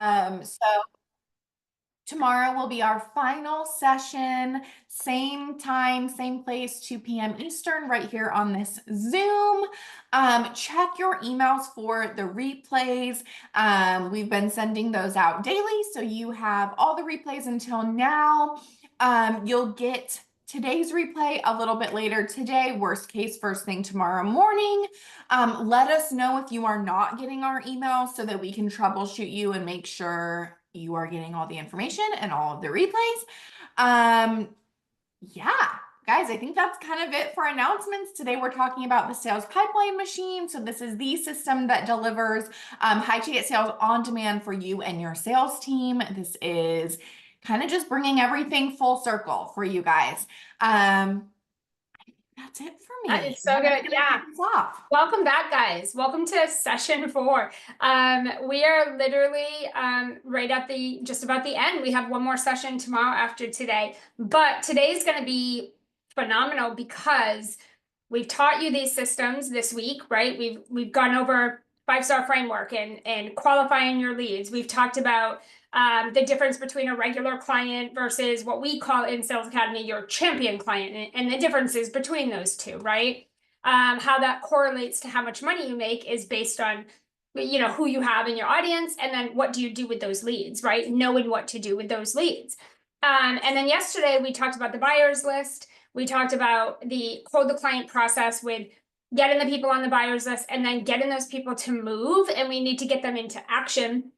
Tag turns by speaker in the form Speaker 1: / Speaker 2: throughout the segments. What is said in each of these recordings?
Speaker 1: So tomorrow will be our final session, same time, same place, 2 p.m. Eastern, right here on this Zoom. Check your emails for the replays. We've been sending those out daily, so you have all the replays until now. You'll get today's replay a little bit later today, worst case, first thing tomorrow morning. Let us know if you are not getting our emails so that we can troubleshoot you and make sure you are getting all the information and all of the replays. Yeah, guys, I think that's kind of it for announcements. Today, we're talking about the sales pipeline machine. So this is the system that delivers high ticket sales on demand for you and your sales team. This is kind of just bringing everything full circle for you guys. That's it for me.
Speaker 2: That is so good. Yeah. Welcome back, guys. Welcome to session 4. We are literally right at just about the end. We have one more session tomorrow after today, but today's going to be phenomenal because we've taught you these systems this week, right? We've gone over 5-star framework and qualifying your leads. We've talked about the difference between a regular client versus what we call in Sales Academy your champion client, and the differences between those two, right? How that correlates to how much money you make is based on who you have in your audience, and then what do you do with those leads, right? Knowing what to do with those leads. And then yesterday we talked about the buyers list. We talked about the quote the client process with getting the people on the buyers list and then getting those people to move, and we need to get them into action,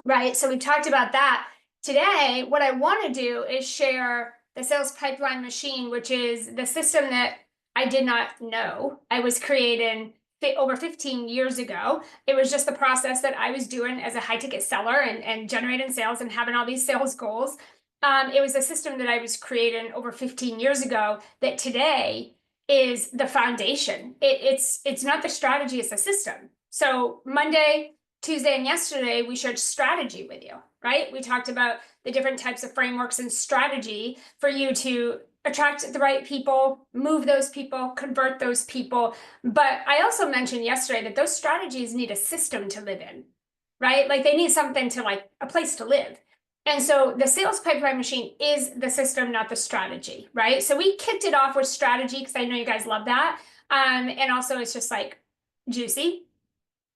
Speaker 2: right? So we talked about that. Today, what I want to do is share the sales pipeline machine, which is the system that I did not know I was creating over 15 years ago. It was just the process that I was doing as a high ticket seller and generating sales and having all these sales goals. It was a system that I was creating over 15 years ago that today is the foundation. It's not the strategy, it's the system. So Monday, Tuesday, and yesterday, we shared strategy with you, right? We talked about the different types of frameworks and strategy for you to attract the right people, move those people, convert those people. But I also mentioned yesterday that those strategies need a system to live in, right? Like they need something to like a place to live. And so the sales pipeline machine is the system, not the strategy, right? So we kicked it off with strategy because I know you guys love that. And also it's just like juicy.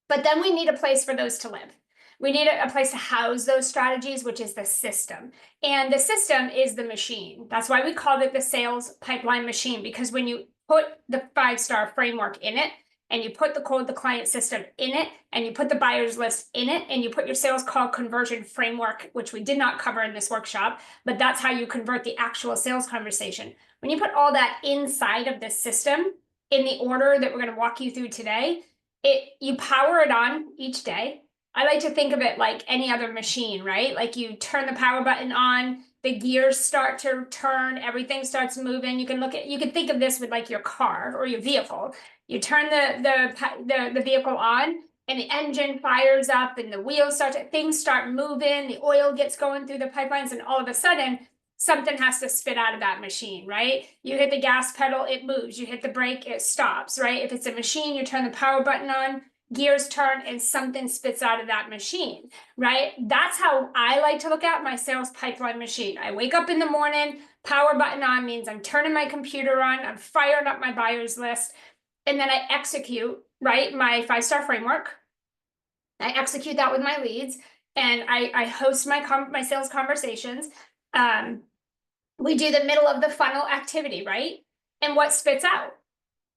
Speaker 2: But then we need a place for those to live. We need a place to house those strategies, which is the system. And the system is the machine. That's why we called it the sales pipeline machine, because when you put the 5-star framework in it, and you put the quote the client system in it, and you put the buyers list in it, and you put your sales call conversion framework, which we did not cover in this workshop, but that's how you convert the actual sales conversation. When you put all that inside of this system in the order that we're going to walk you through today, you power it on each day. I like to think of it like any other machine, right? Like you turn the power button on, the gears start to turn, everything starts moving. You can think of this with like your car or your vehicle. You turn the vehicle on, and the engine fires up, and the wheels things start moving, the oil gets going through the pipelines, and all of a sudden something has to spit out of that machine, right? You hit the gas pedal, it moves. You hit the brake, it stops, right? If it's a machine, you turn the power button on, gears turn, and something spits out of that machine, right? That's how I like to look at my sales pipeline machine. I wake up in the morning, power button on means I'm turning my computer on, I'm firing up my buyers list, and then I execute, right, my 5-star framework. I execute that with my leads, and I host my sales conversations. We do the middle of the funnel activity, right? And what spits out?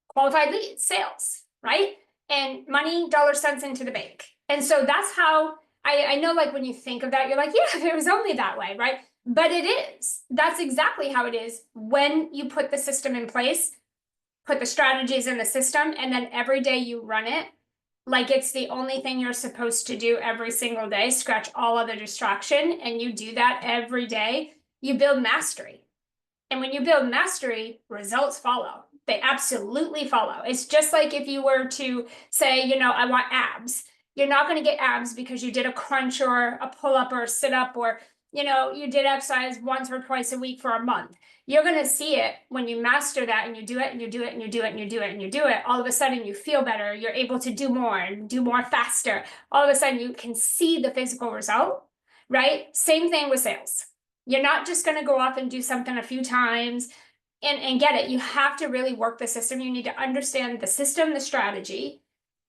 Speaker 2: Qualified leads, sales, right? And money, dollar cents into the bank. And so that's how I know, like when you think of that, you're like, yeah, it was only that way, right? But it is. That's exactly how it is when you put the system in place, put the strategies in the system, and then every day you run it like it's the only thing you're supposed to do every single day, scratch all other distraction, and you do that every day. You build mastery. And when you build mastery, results follow. They absolutely follow. It's just like if you were to say, I want abs. You're not going to get abs because you did a crunch or a pull-up or a sit-up or you know, you did exercise once or twice a week for a month. You're going to see it when you master that and you do it and you do it and you do it and you do it and you do it. All of a sudden you feel better. You're able to do more and do more faster. All of a sudden you can see the physical result, right? Same thing with sales. You're not just going to go off and do something a few times and get it. You have to really work the system. You need to understand the system, the strategy,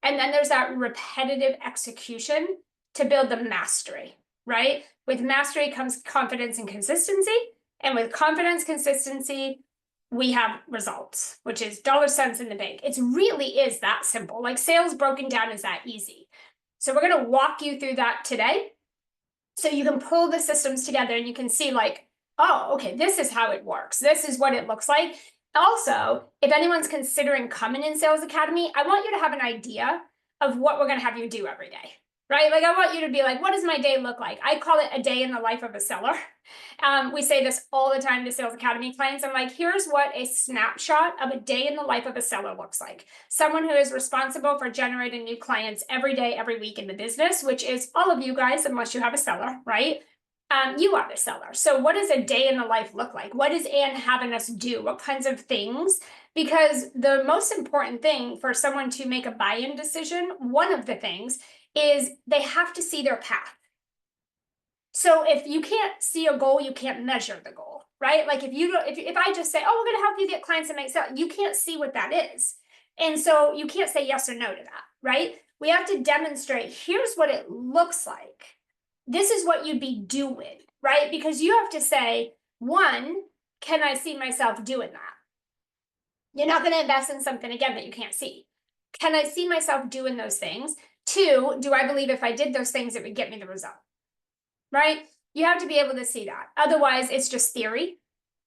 Speaker 2: and then there's that repetitive execution to build the mastery, right? With mastery comes confidence and consistency. And with confidence, consistency, we have results, which is dollar cents in the bank. It really is that simple. Like sales broken down is that easy. So we're going to walk you through that today. So you can pull the systems together and you can see like, oh, okay, this is how it works. This is what it looks like. Also, if anyone's considering coming in Sales Academy, I want you to have an idea of what we're going to have you do every day, right? Like I want you to be like, what does my day look like? I call it a day in the life of a seller. We say this all the time to Sales Academy clients. I'm like, here's what a snapshot of a day in the life of a seller looks like. Someone who is responsible for generating new clients every day, every week in the business, which is all of you guys, unless you have a seller, right? You are the seller. So what does a day in the life look like? What is Anne having us do? What kinds of things? Because the most important thing for someone to make a buy-in decision, one of the things is they have to see their path. So if you can't see a goal, you can't measure the goal, right? Like if I just say, oh, we're going to help you get clients and make sales, you can't see what that is. And so you can't say yes or no to that, right? We have to demonstrate, here's what it looks like. This is what you'd be doing, right? Because you have to say, one, can I see myself doing that? You're not going to invest in something, again, that you can't see. Can I see myself doing those things? Two, do I believe if I did those things, it would get me the result, right? You have to be able to see that. Otherwise, it's just theory,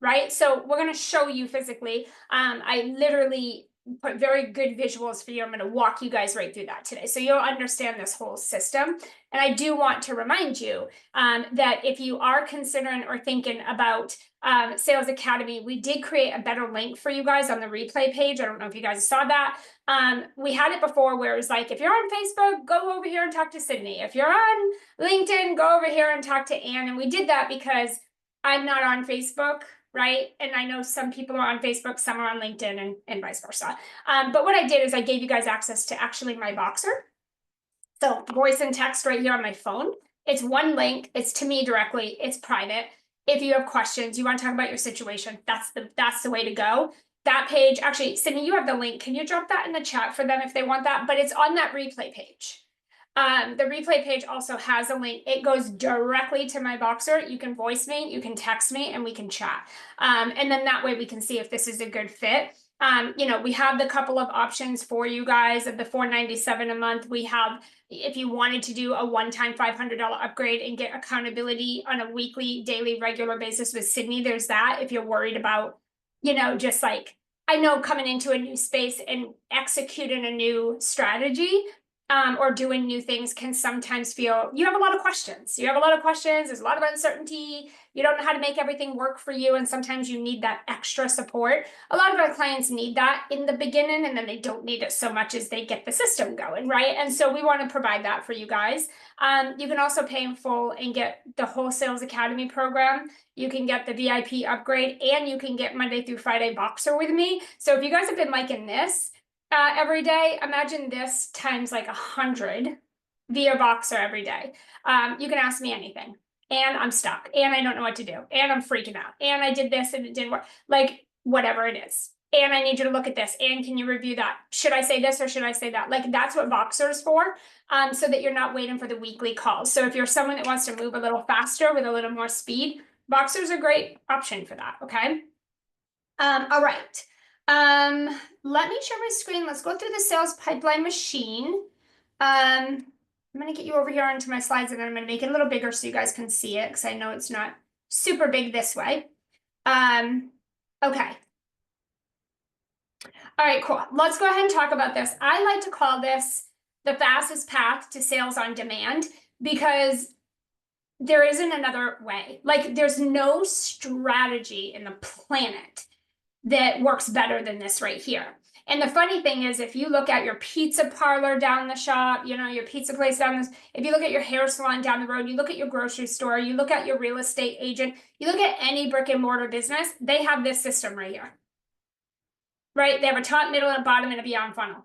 Speaker 2: right? So we're going to show you physically. I literally put very good visuals for you. I'm going to walk you guys right through that today. So you'll understand this whole system. And I do want to remind you that if you are considering or thinking about Sales Academy, we did create a better link for you guys on the replay page. I don't know if you guys saw that. We had it before where it was like, if you're on Facebook, go over here and talk to Sydney. If you're on LinkedIn, go over here and talk to Anne. And we did that because I'm not on Facebook, right? And I know some people are on Facebook, some are on LinkedIn, and vice versa. But what I did is I gave you guys access to actually my Voxer. So voice and text right here on my phone. It's one link. It's to me directly. It's private. If you have questions, you want to talk about your situation, that's the way to go. That page, actually, Sydney, you have the link. Can you drop that in the chat for them if they want that? But it's on that replay page. The replay page also has a link. It goes directly to my Voxer. You can voice me, you can text me, and we can chat. And then that way we can see if this is a good fit. You know, we have the couple of options for you guys of the $497 a month. We have, if you wanted to do a one-time $500 upgrade and get accountability on a weekly, daily, regular basis with Sydney, there's that. If you're worried about, you know, just like, I know coming into a new space and executing a new strategy, or doing new things can sometimes feel, you have a lot of questions. You have a lot of questions. There's a lot of uncertainty. You don't know how to make everything work for you. And sometimes you need that extra support. A lot of our clients need that in the beginning, and then they don't need it so much as they get the system going, right? And so we want to provide that for you guys. You can also pay in full and get the whole Sales Academy program. You can get the VIP upgrade, and you can get Monday through Friday Voxer with me. So if you guys have been liking this, every day, imagine this times like 100 via Voxer every day. You can ask me anything, and I'm stuck, and I don't know what to do, and I'm freaking out, and I did this and it didn't work, like whatever it is. And I need you to look at this, and can you review that? Should I say this or should I say that? Like that's what Voxer is for, so that you're not waiting for the weekly calls. So if you're someone that wants to move a little faster with a little more speed, Voxer is a great option for that, okay? All right. Let me share my screen. Let's go through the sales pipeline machine. I'm going to get you over here onto my slides, and then I'm going to make it a little bigger so you guys can see it, because I know it's not super big this way. Okay. All right, cool. Let's go ahead and talk about this. I like to call this the fastest path to sales on demand, because there isn't another way. Like there's no strategy in the planet that works better than this right here. And the funny thing is, if you look at your pizza parlor down the shop, you know, your pizza place down this, if you look at your hair salon down the road, you look at your grocery store, you look at your real estate agent, you look at any brick and mortar business, they have this system right here. Right? They have a top, middle, and a bottom and a beyond funnel.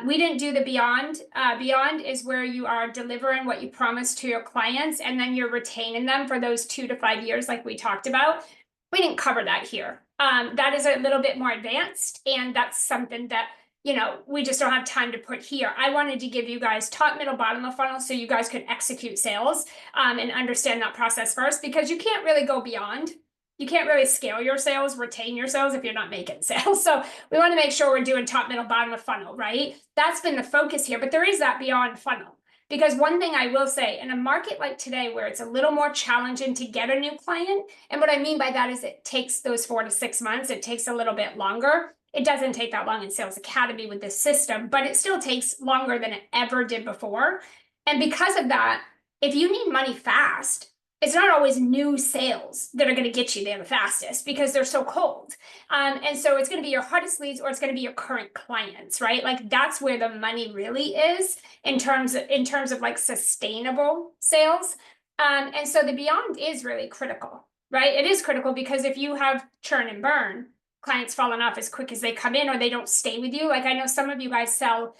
Speaker 2: We didn't do the beyond. Beyond is where you are delivering what you promised to your clients, and then you're retaining them for those 2 to 5 years, like we talked about. We didn't cover that here. That is a little bit more advanced, and that's something that, you know, we just don't have time to put here. I wanted to give you guys top, middle, bottom of funnel so you guys could execute sales and understand that process first, because you can't really go beyond. You can't really scale your sales, retain your sales if you're not making sales. So we want to make sure we're doing top, middle, bottom of funnel, right? That's been the focus here, but there is that beyond funnel. Because one thing I will say, in a market like today where it's a little more challenging to get a new client, and what I mean by that is it takes those 4 to 6 months, it takes a little bit longer. It doesn't take that long in Sales Academy with this system, but it still takes longer than it ever did before. And because of that, if you need money fast, it's not always new sales that are going to get you there the fastest because they're so cold. And so it's going to be your hottest leads, or it's going to be your current clients, right? Like that's where the money really is in terms of like sustainable sales. And so the beyond is really critical, right? It is critical because if you have churn and burn, clients falling off as quick as they come in, or they don't stay with you. Like I know some of you guys sell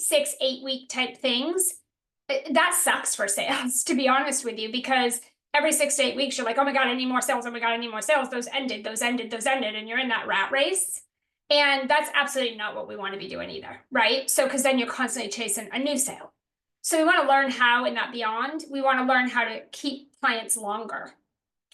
Speaker 2: 6-8 week type things. That sucks for sales, to be honest with you, because every 6 to 8 weeks, you're like, oh my God, I need more sales. Oh my God, I need more sales. Those ended. And you're in that rat race. And that's absolutely not what we want to be doing either, right? So, because then you're constantly chasing a new sale. So we want to learn how in that beyond, we want to learn how to keep clients longer,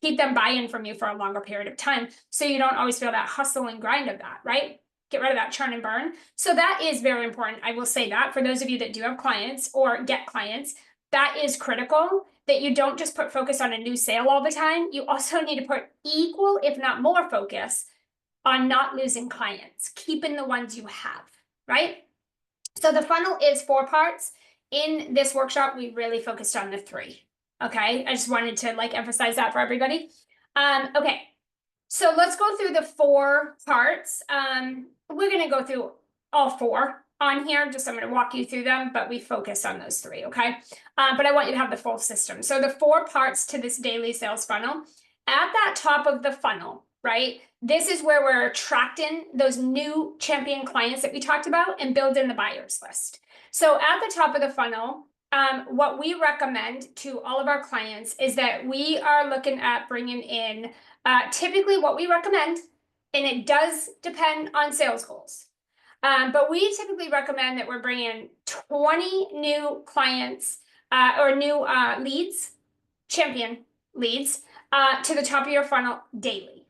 Speaker 2: keep them buy-in from you for a longer period of time. So you don't always feel that hustle and grind of that, right? Get rid of that churn and burn. So that is very important. I will say that for those of you that do have clients or get clients, that is critical, that you don't just put focus on a new sale all the time. You also need to put equal, if not more focus on not losing clients, keeping the ones you have, right? So the funnel is 4 parts. In this workshop, we really focused on the 3. Okay, I just wanted to like emphasize that for everybody. Okay, so let's go through the 4 parts. We're going to go through all 4 on here. Just I'm going to walk you through them, but we focus on those 3, okay? But I want you to have the full system. So the 4 parts to this daily sales funnel. At that top of the funnel, right? This is where we're attracting those new champion clients that we talked about and building the buyers list. So at the top of the funnel, what we recommend to all of our clients is that we are looking at bringing in typically what we recommend, and it does depend on sales goals. But we typically recommend that we're bringing 20 new clients or new leads, champion leads, to the top of your funnel daily.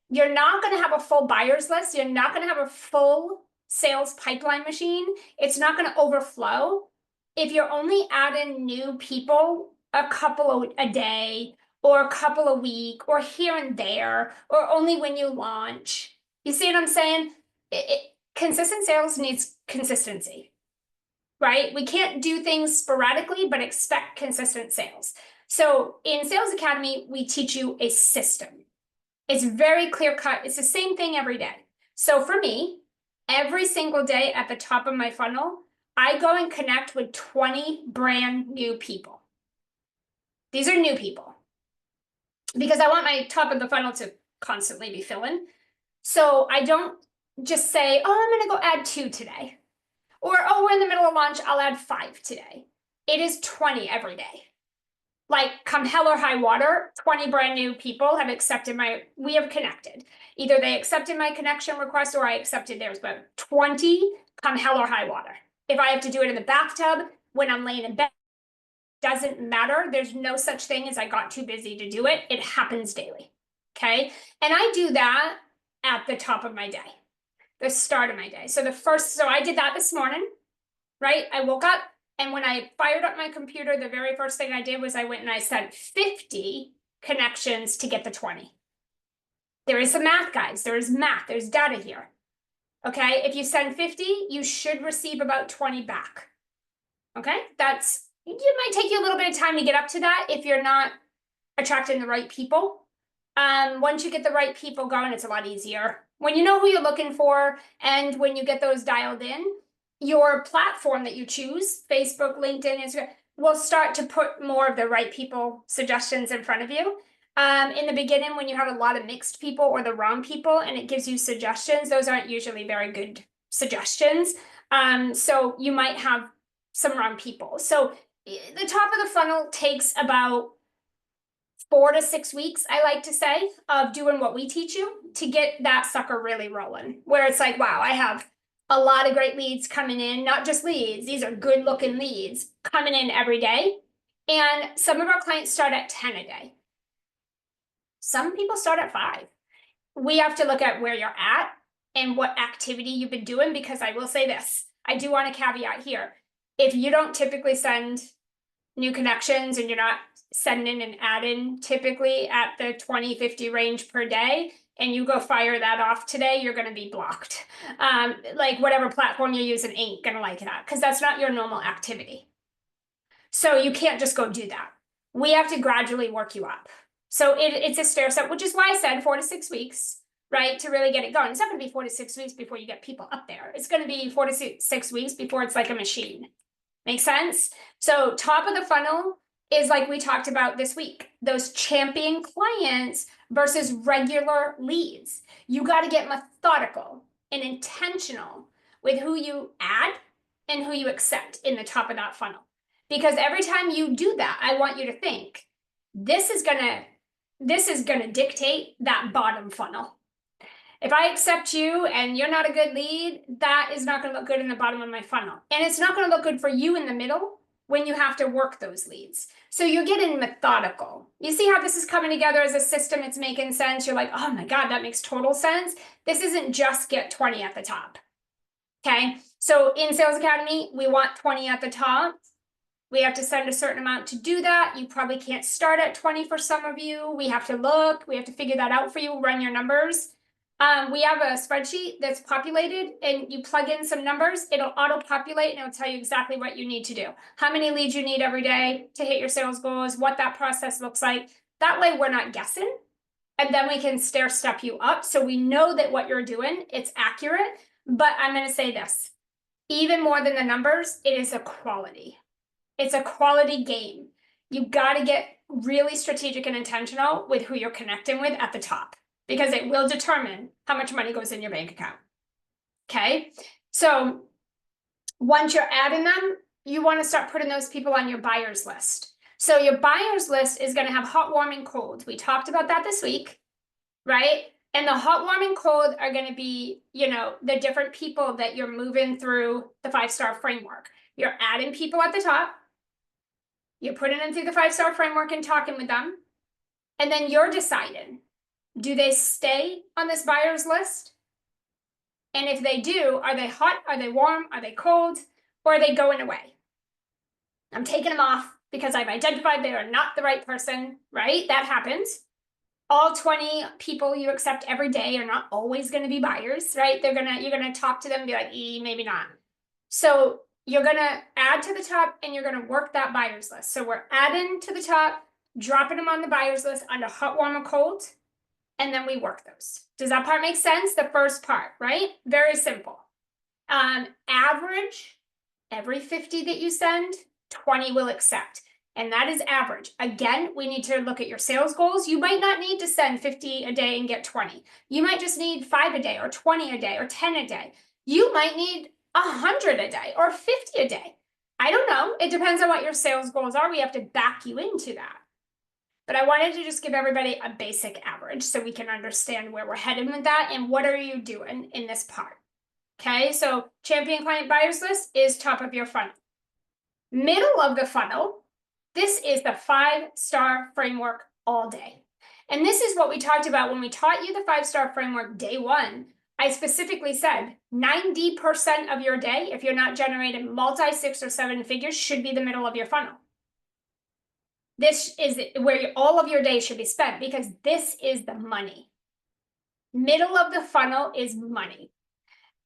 Speaker 2: You're not going to have a full buyers list. You're not going to have a full sales pipeline machine. It's not going to overflow. If you're only adding new people a couple a day, or a couple a week, or here and there, or only when you launch. You see what I'm saying? Consistent sales needs consistency, right? We can't do things sporadically, but expect consistent sales. So in Sales Academy, we teach you a system. It's very clear cut. It's the same thing every day. So for me, every single day at the top of my funnel, I go and connect with 20 brand new people. These are new people, because I want my top of the funnel to constantly be filling. So I don't just say, oh, I'm going to go add 2 today. Or, oh, we're in the middle of launch, I'll add 5 today. It is 20 every day. Like come hell or high water, 20 brand new people have accepted we have connected. Either they accepted my connection request or I accepted theirs, but 20 come hell or high water. If I have to do it in the bathtub, when I'm laying in bed, doesn't matter. There's no such thing as I got too busy to do it. It happens daily. Okay. And I do that at the top of my day, the start of my day. So I did that this morning, right? I woke up, and when I fired up my computer, the very first thing I did was I went and I sent 50 connections to get the 20. There is some math, guys. There is math. There's data here. Okay. If you send 50, you should receive about 20 back. Okay. It might take you a little bit of time to get up to that if you're not attracting the right people. Once you get the right people going, it's a lot easier. When you know who you're looking for, and when you get those dialed in, your platform that you choose, Facebook, LinkedIn, Instagram, will start to put more of the right people suggestions in front of you. In the beginning, when you have a lot of mixed people or the wrong people and it gives you suggestions, those aren't usually very good suggestions. So you might have some wrong people. So the top of the funnel takes about 4 to 6 weeks, I like to say, of doing what we teach you to get that sucker really rolling, where it's like, wow, I have a lot of great leads coming in, not just leads, these are good looking leads coming in every day. And some of our clients start at 10 a day. Some people start at 5. We have to look at where you're at and what activity you've been doing, because I will say this, I do want a caveat here. If you don't typically send new connections and you're not sending and adding typically at the 20, 50 range per day, and you go fire that off today, you're going to be blocked. Like whatever platform you're using ain't going to like that, because that's not your normal activity. So you can't just go do that. We have to gradually work you up. So it's a stair step, which is why I said 4 to 6 weeks, right? To really get it going. It's not going to be 4 to 6 weeks before you get people up there. It's going to be 4 to 6 weeks before it's like a machine. Make sense? So top of the funnel is like we talked about this week, those champion clients versus regular leads. You got to get methodical and intentional with who you add and who you accept in the top of that funnel. Because every time you do that, I want you to think, this is gonna dictate that bottom funnel. If I accept you and you're not a good lead, that is not going to look good in the bottom of my funnel. And it's not going to look good for you in the middle when you have to work those leads. So you're getting methodical. You see how this is coming together as a system? It's making sense. You're like, oh my God, that makes total sense. This isn't just get 20 at the top. Okay. So in Sales Academy, we want 20 at the top. We have to send a certain amount to do that. You probably can't start at 20 for some of you. We have to look, we have to figure that out for you, run your numbers. We have a spreadsheet that's populated, and you plug in some numbers, it'll auto-populate and it'll tell you exactly what you need to do. How many leads you need every day to hit your sales goals, what that process looks like. That way we're not guessing. And then we can stair step you up so we know that what you're doing, it's accurate. But I'm going to say this, even more than the numbers, it is a quality. It's a quality game. You got to get really strategic and intentional with who you're connecting with at the top, because it will determine how much money goes in your bank account. Okay. So once you're adding them, you want to start putting those people on your buyers list. So your buyers list is going to have hot, warm, and cold. We talked about that this week, right? And the hot, warm, and cold are going to be, you know, the different people that you're moving through the 5-star framework. You're adding people at the top. You're putting them through the 5-star framework and talking with them. And then you're deciding, do they stay on this buyer's list? And if they do, are they hot? Are they warm? Are they cold? Or are they going away? I'm taking them off because I've identified they are not the right person, right? That happens. All 20 people you accept every day are not always going to be buyers, right? You're gonna talk to them and be like, maybe not. So you're gonna add to the top and you're gonna work that buyer's list. So we're adding to the top, dropping them on the buyer's list under hot, warm, or cold, and then we work those. Does that part make sense? The first part, right? Very simple. Average, every 50 that you send, 20 will accept. And that is average. Again, we need to look at your sales goals. You might not need to send 50 a day and get 20. You might just need 5 a day or 20 a day or 10 a day. You might need 100 a day or 50 a day. I don't know. It depends on what your sales goals are. We have to back you into that. But I wanted to just give everybody a basic average so we can understand where we're headed with that and what are you doing in this part. Okay, so champion client buyers list is top of your funnel. Middle of the funnel, this is the 5-star framework all day. And this is what we talked about when we taught you the 5-star framework day 1. I specifically said 90% of your day, if you're not generating multi 6 or 7 figures, should be the middle of your funnel. This is where all of your day should be spent, because this is the money. Middle of the funnel is money,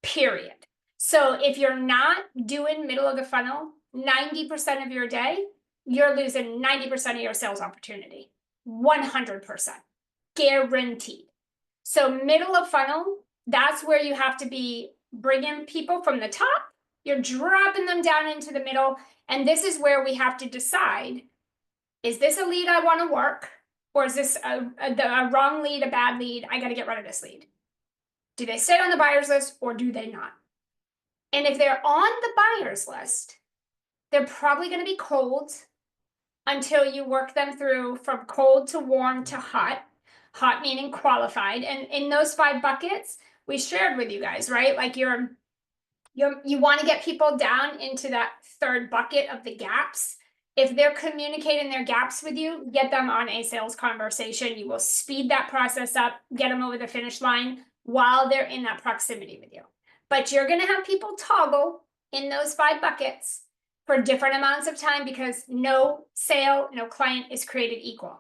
Speaker 2: period. So if you're not doing middle of the funnel 90% of your day, you're losing 90% of your sales opportunity. 100%. Guaranteed. So middle of funnel, That's where you have to be bringing people from the top. You're dropping them down into the middle. And this is where we have to decide, is this a lead I want to work? Or is this a wrong lead, a bad lead? I got to get rid of this lead. Do they stay on the buyer's list or do they not? And if they're on the buyer's list, they're probably going to be cold until you work them through from cold to warm to hot. Hot meaning qualified. And in those 5 buckets, we shared with you guys, right? Like you want to get people down into that 3rd bucket of the gaps. If they're communicating their gaps with you, get them on a sales conversation. You will speed that process up, get them over the finish line while they're in that proximity with you. But you're going to have people toggle in those 5 buckets for different amounts of time because no sale, no client is created equal.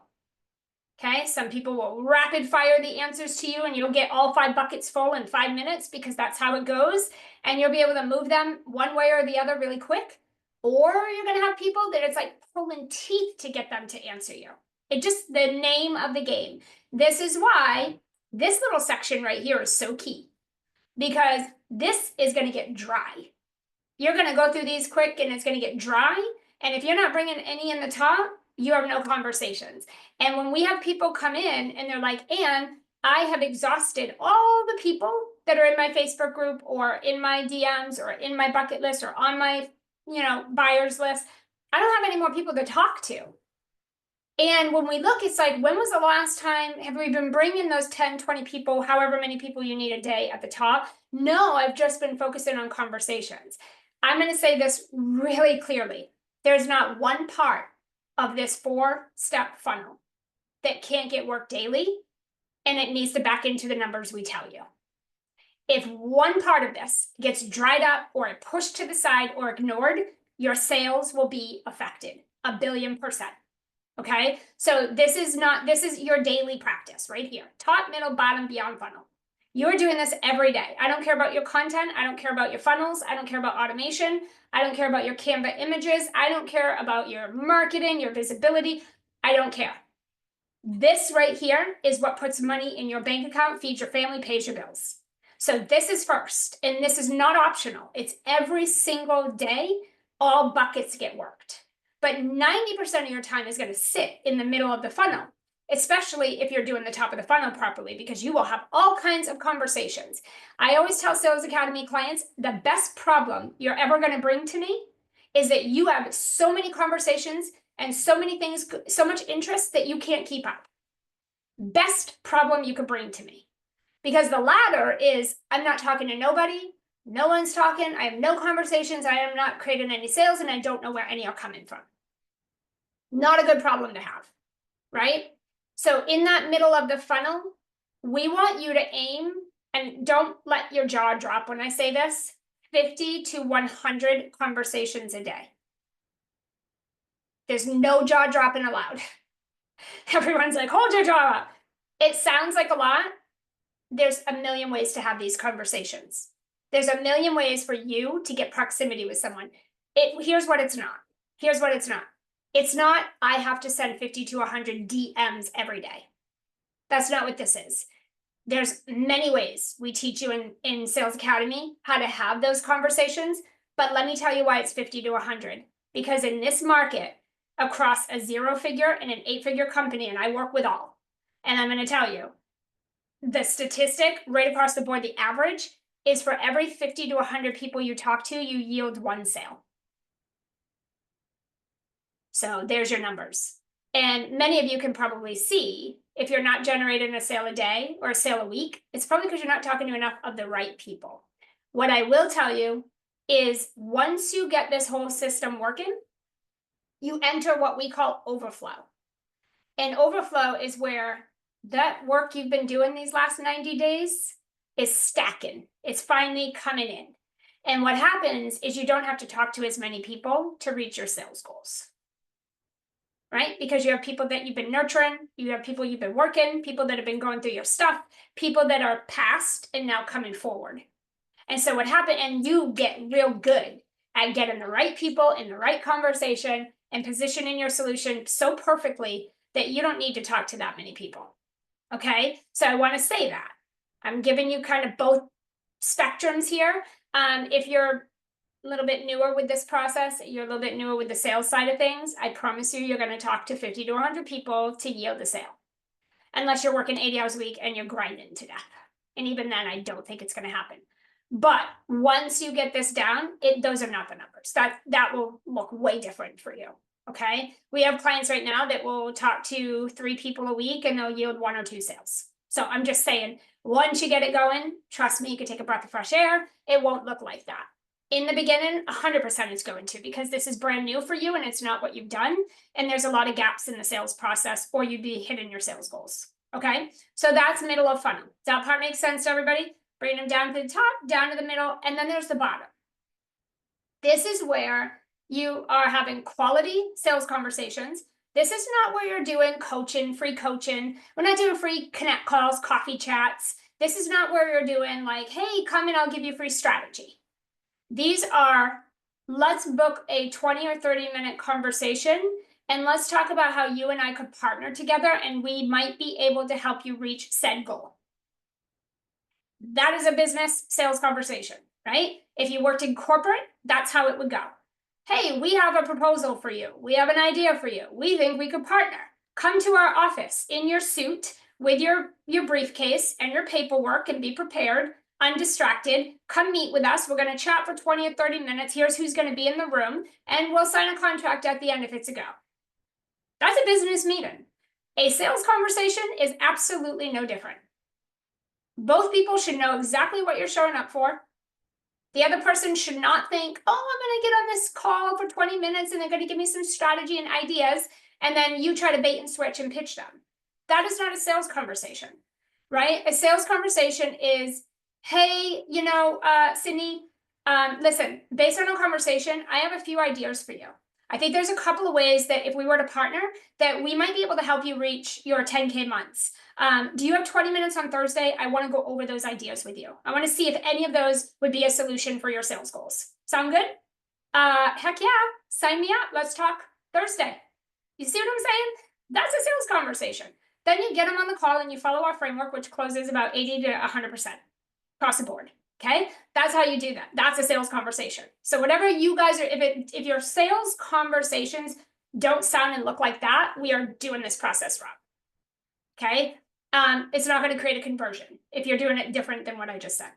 Speaker 2: Okay, some people will rapid fire the answers to you and you'll get all 5 buckets full in 5 minutes because that's how it goes. And you'll be able to move them one way or the other really quick. Or you're going to have people that it's like pulling teeth to get them to answer you. It just the name of the game. This is why this little section right here is so key. Because this is going to get dry. You're going to go through these quick and it's going to get dry. And if you're not bringing any in the top, you have no conversations. And when we have people come in and they're like, Anne, I have exhausted all the people that are in my Facebook group or in my DMs or in my bucket list or on my, buyer's list. I don't have any more people to talk to. And when we look, it's like, when was the last time have we been bringing those 10, 20 people, however many people you need a day at the top? No, I've just been focusing on conversations. I'm going to say this really clearly. There's not one part of this 4-step funnel that can't get worked daily, and it needs to back into the numbers we tell you. If one part of this gets dried up or pushed to the side or ignored, your sales will be affected 1,000,000,000%. Okay, so this is your daily practice right here. Top, middle, bottom, beyond funnel. You're doing this every day. I don't care about your content. I don't care about your funnels. I don't care about automation. I don't care about your Canva images. I don't care about your marketing, your visibility. I don't care. This right here is what puts money in your bank account, feeds your family, pays your bills. So this is first, and this is not optional. It's every single day, all buckets get worked. But 90% of your time is going to sit in the middle of the funnel, especially if you're doing the top of the funnel properly, because you will have all kinds of conversations. I always tell Sales Academy clients, the best problem you're ever going to bring to me is that you have so many conversations and so many things, so much interest that you can't keep up. Best problem you could bring to me. Because the latter is, I'm not talking to nobody. No one's talking. I have no conversations. I am not creating any sales and I don't know where any are coming from. Not a good problem to have, right? So in that middle of the funnel, we want you to aim, and don't let your jaw drop when I say this, 50 to 100 conversations a day. There's no jaw dropping allowed. Everyone's like, hold your jaw up. It sounds like a lot. There's a million ways to have these conversations. There's a million ways for you to get proximity with someone. Here's what it's not. Here's what it's not. It's not, I have to send 50 to 100 DMs every day. That's not what this is. There's many ways we teach you in Sales Academy how to have those conversations. But let me tell you why it's 50 to 100. Because in this market, across a 0-figure and an 8-figure company, and I work with all, and I'm going to tell you, the statistic right across the board, the average is for every 50 to 100 people you talk to, you yield 1 sale. So there's your numbers. And many of you can probably see if you're not generating a sale a day or a sale a week, it's probably because you're not talking to enough of the right people. What I will tell you is once you get this whole system working, you enter what we call overflow. And overflow is where that work you've been doing these last 90 days is stacking. It's finally coming in. And what happens is you don't have to talk to as many people to reach your sales goals. Right? Because you have people that you've been nurturing, you have people you've been working, people that have been going through your stuff, people that are past and now coming forward. And so what happened, and you get real good at getting the right people in the right conversation and positioning your solution so perfectly that you don't need to talk to that many people. Okay, so I want to say that. I'm giving you kind of both spectrums here. If you're a little bit newer with this process, you're a little bit newer with the sales side of things, I promise you, you're going to talk to 50 to 100 people to yield a sale. Unless you're working 80 hours a week and you're grinding to death. And even then, I don't think it's going to happen. But once you get this down, those are not the numbers. That will look way different for you. Okay. We have clients right now that will talk to 3 people a week and they'll yield 1 or 2 sales. So I'm just saying, once you get it going, trust me, you can take a breath of fresh air. It won't look like that. In the beginning, 100% it's going to, because this is brand new for you and it's not what you've done. And there's a lot of gaps in the sales process, or you'd be hitting your sales goals. Okay. So that's middle of funnel. Does that part make sense to everybody? Bring them down to the top, down to the middle, and then there's the bottom. This is where you are having quality sales conversations. This is not where you're doing coaching, free coaching. We're not doing free connect calls, coffee chats. This is not where you're doing like, hey, come and I'll give you free strategy. These are, let's book a 20 or 30-minute conversation and let's talk about how you and I could partner together and we might be able to help you reach said goal. That is a business sales conversation, right? If you worked in corporate, that's how it would go. Hey, we have a proposal for you. We have an idea for you. We think we could partner. Come to our office in your suit with your briefcase and your paperwork and be prepared, undistracted. Come meet with us. We're going to chat for 20 or 30 minutes. Here's who's going to be in the room, and we'll sign a contract at the end if it's a go. That's a business meeting. A sales conversation is absolutely no different. Both people should know exactly what you're showing up for. The other person should not think, oh, I'm going to get on this call for 20 minutes and they're going to give me some strategy and ideas, and then you try to bait and switch and pitch them. That is not a sales conversation, right? A sales conversation is, hey, Sydney, listen, based on our conversation, I have a few ideas for you. I think there's a couple of ways that if we were to partner, that we might be able to help you reach your 10K months. Do you have 20 minutes on Thursday? I want to go over those ideas with you. I want to see if any of those would be a solution for your sales goals. Sound good? Heck yeah, sign me up. Let's talk Thursday. You see what I'm saying? That's a sales conversation. Then you get them on the call and you follow our framework, which closes about 80 to 100% across the board. Okay, that's how you do that. That's a sales conversation. So whatever you guys are, if your sales conversations don't sound and look like that, we are doing this process wrong. Okay, it's not going to create a conversion if you're doing it different than what I just said.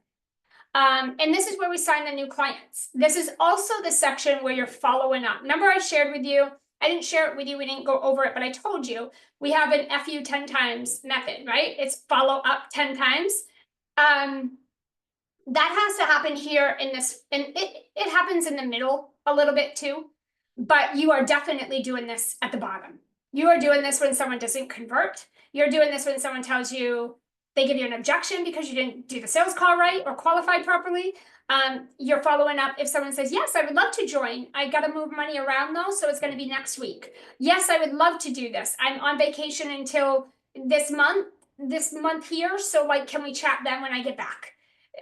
Speaker 2: And this is where we sign the new clients. This is also the section where you're following up. Remember, I shared with you. I didn't share it with you. We didn't go over it, but I told you we have an FU 10 times method, right? It's follow up 10 times. That has to happen here in this, and it happens in the middle a little bit too, but you are definitely doing this at the bottom. You are doing this when someone doesn't convert. You're doing this when someone tells you they give you an objection because you didn't do the sales call right or qualify properly. You're following up if someone says, yes, I would love to join. I got to move money around though, so it's going to be next week. Yes, I would love to do this. I'm on vacation until this month here. So like, can we chat then when I get back?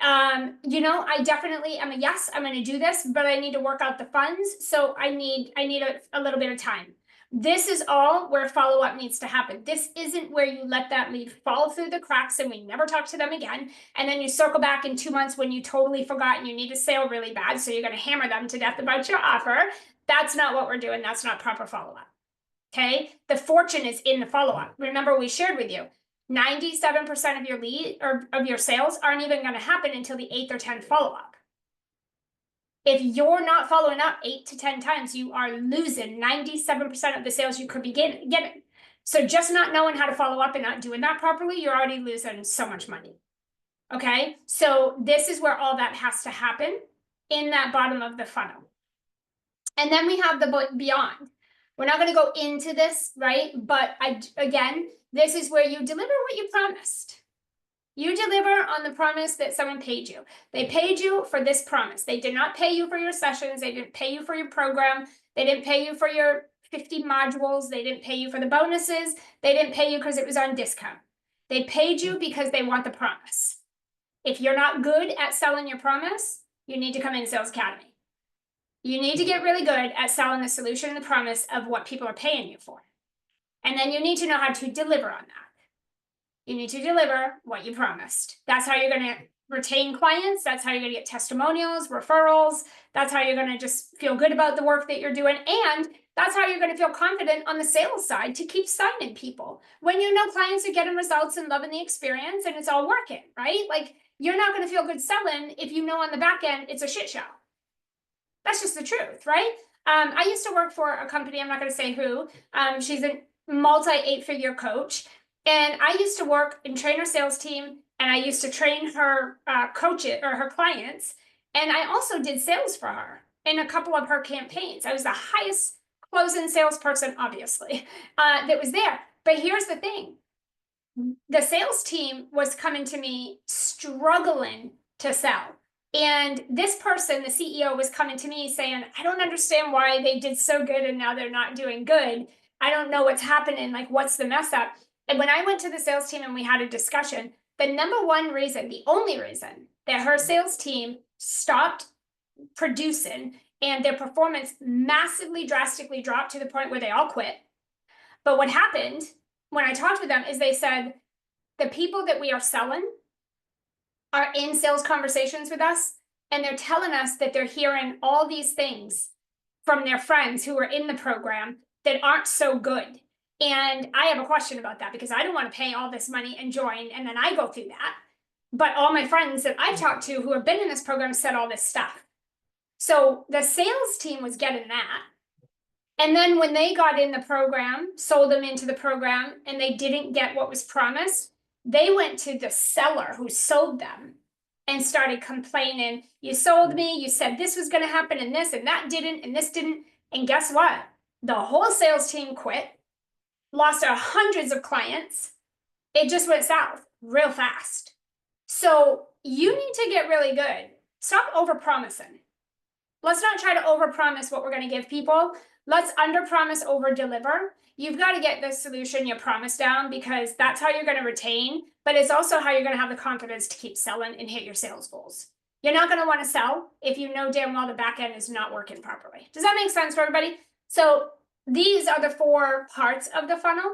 Speaker 2: I definitely am yes, I'm going to do this, but I need to work out the funds. So I need a little bit of time. This is all where follow-up needs to happen. This isn't where you let that lead fall through the cracks and we never talk to them again. And then you circle back in 2 months when you totally forgot and you need a sale really bad. So you're going to hammer them to death about your offer. That's not what we're doing. That's not proper follow-up. Okay. The fortune is in the follow-up. Remember, we shared with you 97% of your lead or of your sales aren't even going to happen until the 8th or 10th follow-up. If you're not following up 8 to 10 times, you are losing 97% of the sales you could be getting. So just not knowing how to follow up and not doing that properly, you're already losing so much money. Okay. So this is where all that has to happen in that bottom of the funnel. And then we have the beyond. We're not going to go into this, right? But again, this is where you deliver what you promised. You deliver on the promise that someone paid you. They paid you for this promise. They did not pay you for your sessions. They didn't pay you for your program. They didn't pay you for your 50 modules. They didn't pay you for the bonuses. They didn't pay you because it was on discount. They paid you because they want the promise. If you're not good at selling your promise, you need to come in Sales Academy. You need to get really good at selling the solution and the promise of what people are paying you for. And then you need to know how to deliver on that. You need to deliver what you promised. That's how you're going to retain clients. That's how you're going to get testimonials, referrals. That's how you're going to just feel good about the work that you're doing. And that's how you're going to feel confident on the sales side to keep signing people. When you know clients are getting results and loving the experience and it's all working, right? Like, you're not going to feel good selling if you know on the back end it's a shit show. That's just the truth, right? I used to work for a company, I'm not going to say who. She's a multi 8-figure coach. And I used to work and train her sales team, and I used to train her coaches or her clients. And I also did sales for her in a couple of her campaigns. I was the highest closing salesperson, obviously, that was there. But here's the thing. The sales team was coming to me struggling to sell. And this person, the CEO, was coming to me saying, I don't understand why they did so good and now they're not doing good. I don't know what's happening. Like, what's the mess up? And when I went to the sales team and we had a discussion, the number one reason, the only reason that her sales team stopped producing and their performance massively, drastically dropped to the point where they all quit. But what happened when I talked with them is they said, the people that we are selling are in sales conversations with us, and they're telling us that they're hearing all these things from their friends who are in the program that aren't so good. And I have a question about that, because I don't want to pay all this money and join, and then I go through that. But all my friends that I've talked to who have been in this program said all this stuff. So the sales team was getting that. And then when they got in the program, sold them into the program, and they didn't get what was promised, they went to the seller who sold them and started complaining. You sold me, you said this was going to happen, and this, and that didn't, and this didn't. And guess what? The whole sales team quit, lost hundreds of clients. It just went south real fast. So you need to get really good. Stop overpromising. Let's not try to overpromise what we're going to give people. Let's underpromise, overdeliver. You've got to get the solution you promised down, because that's how you're going to retain, but it's also how you're going to have the confidence to keep selling and hit your sales goals. You're not going to want to sell if you know damn well the back end is not working properly. Does that make sense for everybody? So these are the 4 parts of the funnel,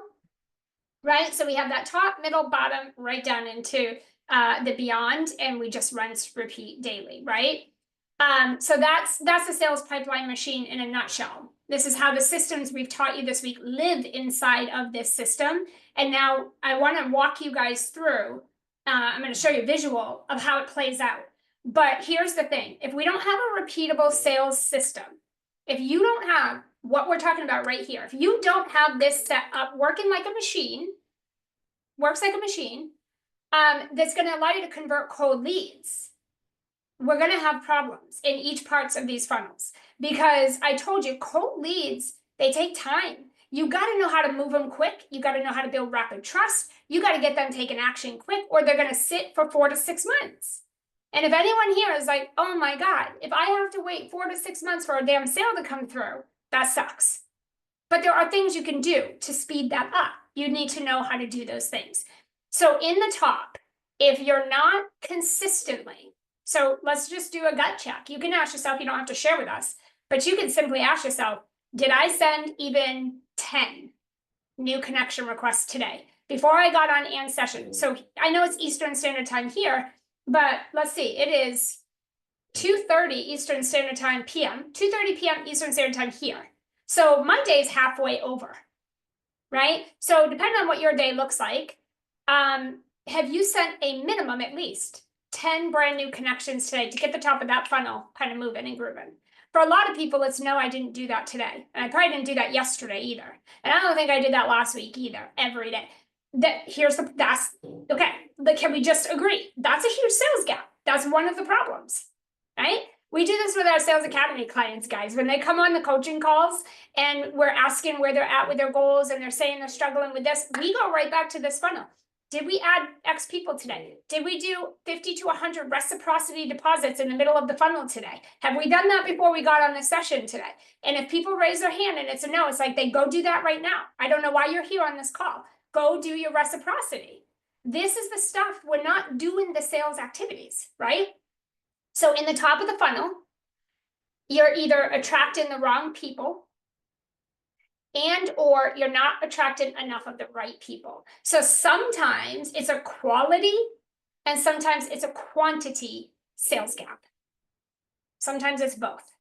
Speaker 2: right? So we have that top, middle, bottom, right down into the beyond, and we just rinse, repeat daily, right? So that's the sales pipeline machine in a nutshell. This is how the systems we've taught you this week live inside of this system. And now I want to walk you guys through, I'm going to show you a visual of how it plays out. But here's the thing. If we don't have a repeatable sales system, if you don't have what we're talking about right here, if you don't have this set up working like a machine, works like a machine, that's going to allow you to convert cold leads, we're going to have problems in each parts of these funnels, because I told you cold leads, they take time. You got to know how to move them quick. You got to know how to build rapid trust. You got to get them taking action quick, or they're going to sit for 4 to 6 months. And if anyone here is like, oh my God, if I have to wait 4 to 6 months for a damn sale to come through, that sucks. But there are things you can do to speed that up. You need to know how to do those things. So in the top, if you're not consistently, so let's just do a gut check. You can ask yourself, you don't have to share with us, but you can simply ask yourself, did I send even 10 new connection requests today before I got on Anne's session? So I know it's Eastern Standard Time here, but let's see, it is 2:30 Eastern Standard Time PM, 2:30 PM Eastern Standard Time here. So my day is halfway over, right? So depending on what your day looks like, have you sent a minimum at least 10 brand new connections today to get the top of that funnel kind of moving and grooving? For a lot of people, it's no, I didn't do that today. And I probably didn't do that yesterday either. And I don't think I did that last week either, every day. That's okay. Like, can we just agree? That's a huge sales gap. That's one of the problems, right? We do this with our Sales Academy clients, guys. When they come on the coaching calls and we're asking where they're at with their goals and they're saying they're struggling with this, we go right back to this funnel. Did we add X people today? Did we do 50 to 100 reciprocity deposits in the middle of the funnel today? Have we done that before we got on the session today? And if people raise their hand and it's a no, it's like, they go do that right now. I don't know why you're here on this call. Go do your reciprocity. This is the stuff we're not doing the sales activities, right? So in the top of the funnel, you're either attracting the wrong people, and or you're not attracting enough of the right people. So sometimes it's a quality and sometimes it's a quantity sales gap. Sometimes it's both.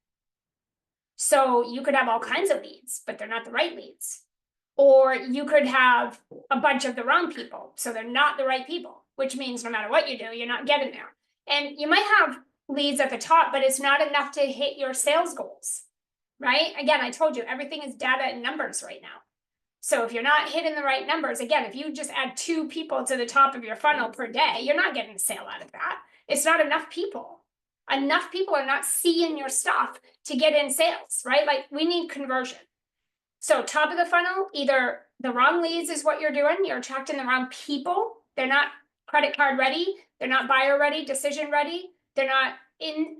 Speaker 2: So you could have all kinds of leads, but they're not the right leads. Or you could have a bunch of the wrong people, so they're not the right people, which means no matter what you do, you're not getting there. And you might have leads at the top, but it's not enough to hit your sales goals, right? Again, I told you, everything is data and numbers right now. So if you're not hitting the right numbers, again, if you just add 2 people to the top of your funnel per day, you're not getting a sale out of that. It's not enough people. Enough people are not seeing your stuff to get in sales, right? Like we need conversion. So top of the funnel, either the wrong leads is what you're doing, you're attracting the wrong people, they're not credit card ready, they're not buyer ready, decision ready, they're not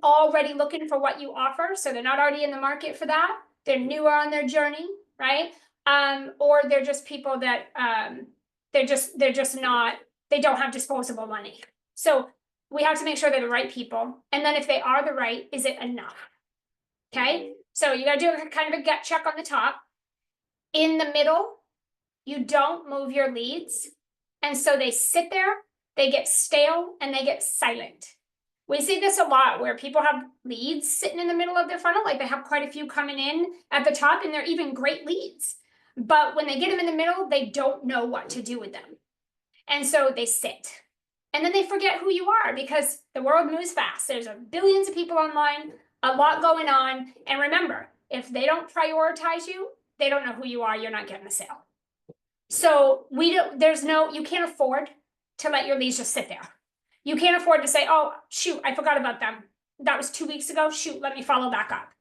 Speaker 2: already looking for what you offer, so they're not already in the market for that, they're newer on their journey, right? Or they're just people that they're just not, they don't have disposable money. So we have to make sure they're the right people, and then if they are the right, is it enough? Okay, so you gotta do a kind of a gut check on the top. In the middle, you don't move your leads. And so they sit there, they get stale, and they get silent. We see this a lot where people have leads sitting in the middle of their funnel, like they have quite a few coming in at the top, and they're even great leads. But when they get them in the middle, they don't know what to do with them. And so they sit. And then they forget who you are because the world moves fast. There's billions of people online, a lot going on. And remember, if they don't prioritize you, they don't know who you are, you're not getting a sale. So you can't afford to let your leads just sit there. You can't afford to say, oh, shoot, I forgot about them. That was 2 weeks ago. Shoot, let me follow back up.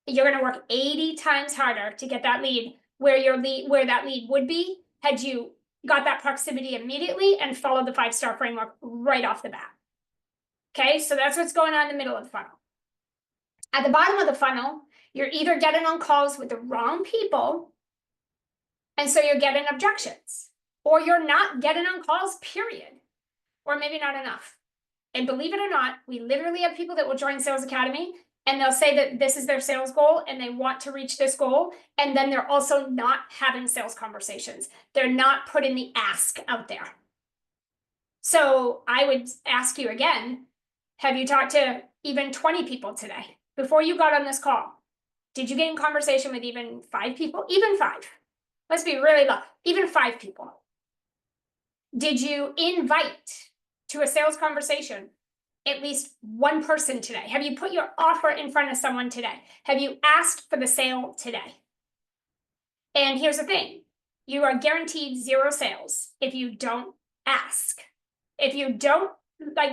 Speaker 2: You're going to work 80 times harder to get that lead where that lead would be had you got that proximity immediately and followed the 5-star framework right off the bat. Okay, so that's what's going on in the middle of the funnel. At the bottom of the funnel, you're either getting on calls with the wrong people, and so you're getting objections, or you're not getting on calls, period, or maybe not enough. And believe it or not, we literally have people that will join Sales Academy, and they'll say that this is their sales goal, and they want to reach this goal, and then they're also not having sales conversations. They're not putting the ask out there. So I would ask you again, have you talked to even 20 people today before you got on this call? Did you get in conversation with even 5 people? Even 5. Let's be really low. Even 5 people. Did you invite to a sales conversation at least 1 person today? Have you put your offer in front of someone today? Have you asked for the sale today? And here's the thing. You are guaranteed 0 sales if you don't ask. If you don't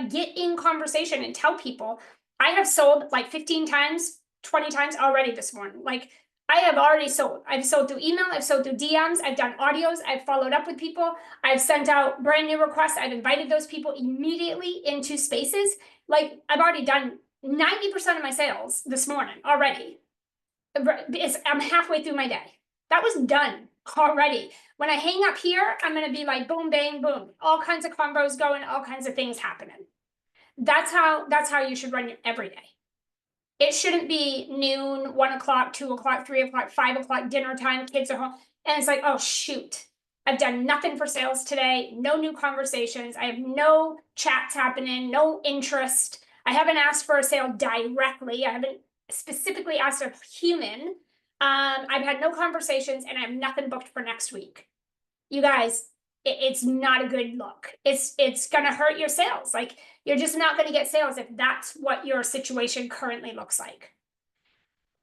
Speaker 2: get in conversation and tell people, I have sold like 15 times, 20 times already this morning. Like I have already sold. I've sold through email. I've sold through DMs. I've done audios. I've followed up with people. I've sent out brand new requests. I've invited those people immediately into spaces. Like I've already done 90% of my sales this morning already. I'm halfway through my day. That was done already. When I hang up here, I'm going to be like boom, bang, boom. All kinds of combos going, all kinds of things happening. That's how you should run every day. It shouldn't be noon, 1 o'clock, 2 o'clock, 3 o'clock, 5 o'clock, dinner time, kids are home. And it's like, oh, shoot, I've done nothing for sales today. No new conversations. I have no chats happening, no interest. I haven't asked for a sale directly. I haven't specifically asked a human. I've had no conversations and I have nothing booked for next week. You guys, it's not a good look. It's going to hurt your sales. Like you're just not going to get sales if that's what your situation currently looks like.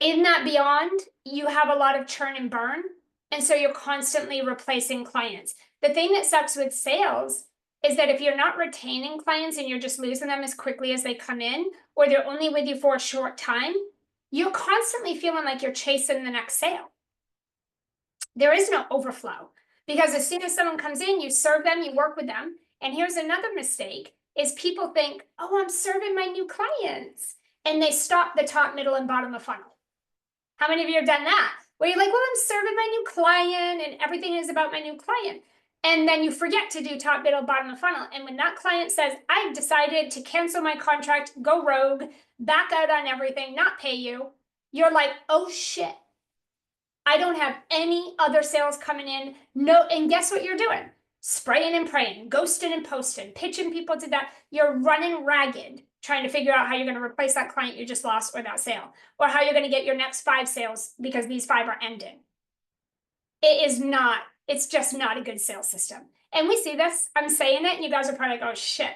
Speaker 2: In that beyond, you have a lot of churn and burn. And so you're constantly replacing clients. The thing that sucks with sales is that if you're not retaining clients and you're just losing them as quickly as they come in, or they're only with you for a short time, you're constantly feeling like you're chasing the next sale. There is no overflow. Because as soon as someone comes in, you serve them, you work with them. And here's another mistake is people think, oh, I'm serving my new clients. And they stop the top, middle, and bottom of funnel. How many of you have done that? Where you're like, well, I'm serving my new client and everything is about my new client. And then you forget to do top, middle, bottom of funnel. And when that client says, I've decided to cancel my contract, go rogue, back out on everything, not pay you, you're like, oh shit. I don't have any other sales coming in. No, and guess what you're doing? Spraying and praying, ghosting and posting, pitching people to that. You're running ragged, trying to figure out how you're going to replace that client you just lost or that sale, or how you're going to get your next 5 sales because these 5 are ending. It is not, it's just not a good sales system. And we see this. I'm saying it, and you guys are probably like, oh shit.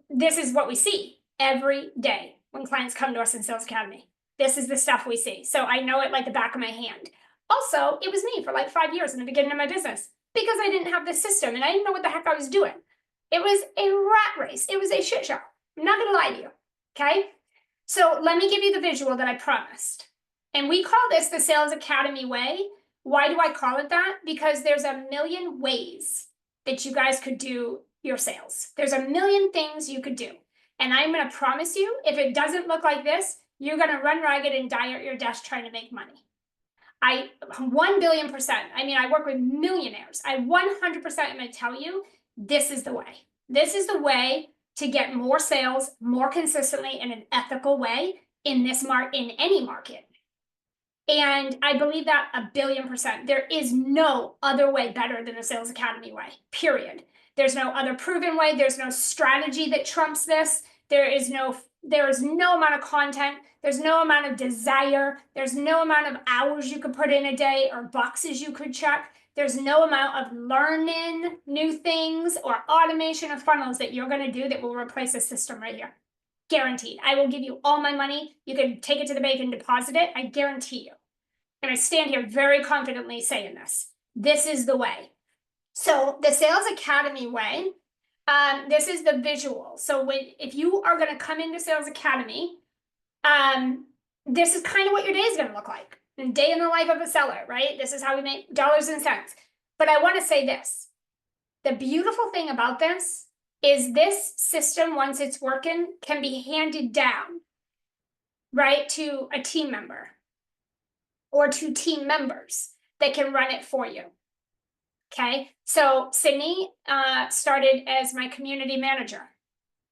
Speaker 2: This is what we see every day when clients come to us in Sales Academy. This is the stuff we see. So I know it like the back of my hand. Also, it was me for like 5 years in the beginning of my business because I didn't have this system and I didn't know what the heck I was doing. It was a rat race. It was a shit show. I'm not going to lie to you. Okay. So let me give you the visual that I promised. And we call this the Sales Academy way. Why do I call it that? Because there's a million ways that you guys could do your sales. There's a million things you could do. And I'm going to promise you, if it doesn't look like this, you're going to run ragged and die at your desk trying to make money. 1,000,000,000%. I mean, I work with millionaires. I 100% am going to tell you, this is the way. This is the way to get more sales more consistently in an ethical way in in any market. And I believe that 1,000,000,000%. There is no other way better than the Sales Academy way, period. There's no other proven way. There's no strategy that trumps this. There is no amount of content. There's no amount of desire. There's no amount of hours you could put in a day or boxes you could check. There's no amount of learning new things or automation of funnels that you're going to do that will replace this system right here. Guaranteed. I will give you all my money. You can take it to the bank and deposit it. I guarantee you. And I stand here very confidently saying this. This is the way. So the Sales Academy way, this is the visual. So if you are going to come into Sales Academy, this is kind of what your day is going to look like. A day in the life of a seller, right? This is how we make dollars and cents. But I want to say this. The beautiful thing about this is this system, once it's working, can be handed down, right, to a team member or to team members that can run it for you. Okay, so Sydney started as my community manager.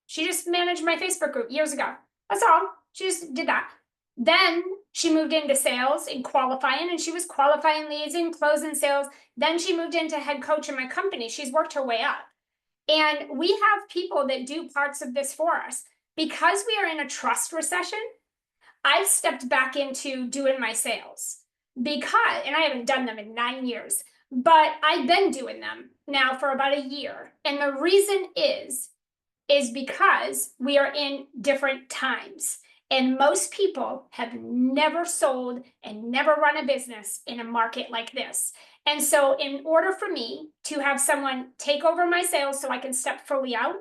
Speaker 2: She just managed my Facebook group years ago. That's all. She just did that. Then she moved into sales and qualifying, and she was qualifying, liaising, closing sales. Then she moved into head coach in my company. She's worked her way up. And we have people that do parts of this for us. Because we are in a trust recession, I've stepped back into doing my sales. And I haven't done them in 9 years. But I've been doing them now for about a year. And the reason is because we are in different times. And most people have never sold and never run a business in a market like this. And so in order for me to have someone take over my sales so I can step fully out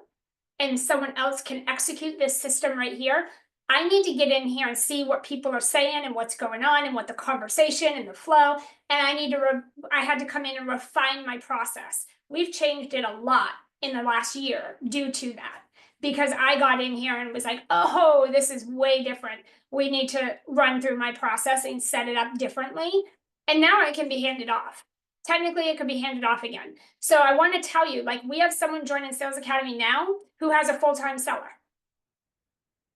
Speaker 2: and someone else can execute this system right here, I need to get in here and see what people are saying and what's going on and what the conversation and the flow. And I had to come in and refine my process. We've changed it a lot in the last year due to that, because I got in here and was like, oh, this is way different. We need to run through my process and set it up differently. And now it can be handed off. Technically, it could be handed off again. So I want to tell you, like, we have someone joining Sales Academy now who has a full-time seller.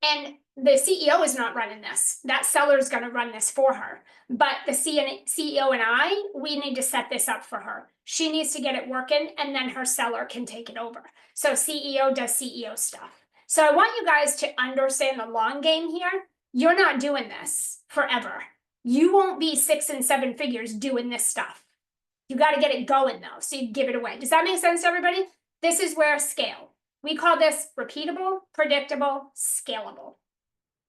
Speaker 2: And the CEO is not running this. That seller is going to run this for her. But the CEO and we need to set this up for her. She needs to get it working, and then her seller can take it over. So CEO does CEO stuff. So I want you guys to understand the long game here. You're not doing this forever. You won't be 6 and 7 figures doing this stuff. You got to get it going, though, so you give it away. Does that make sense to everybody? This is where scale. We call this repeatable, predictable, scalable,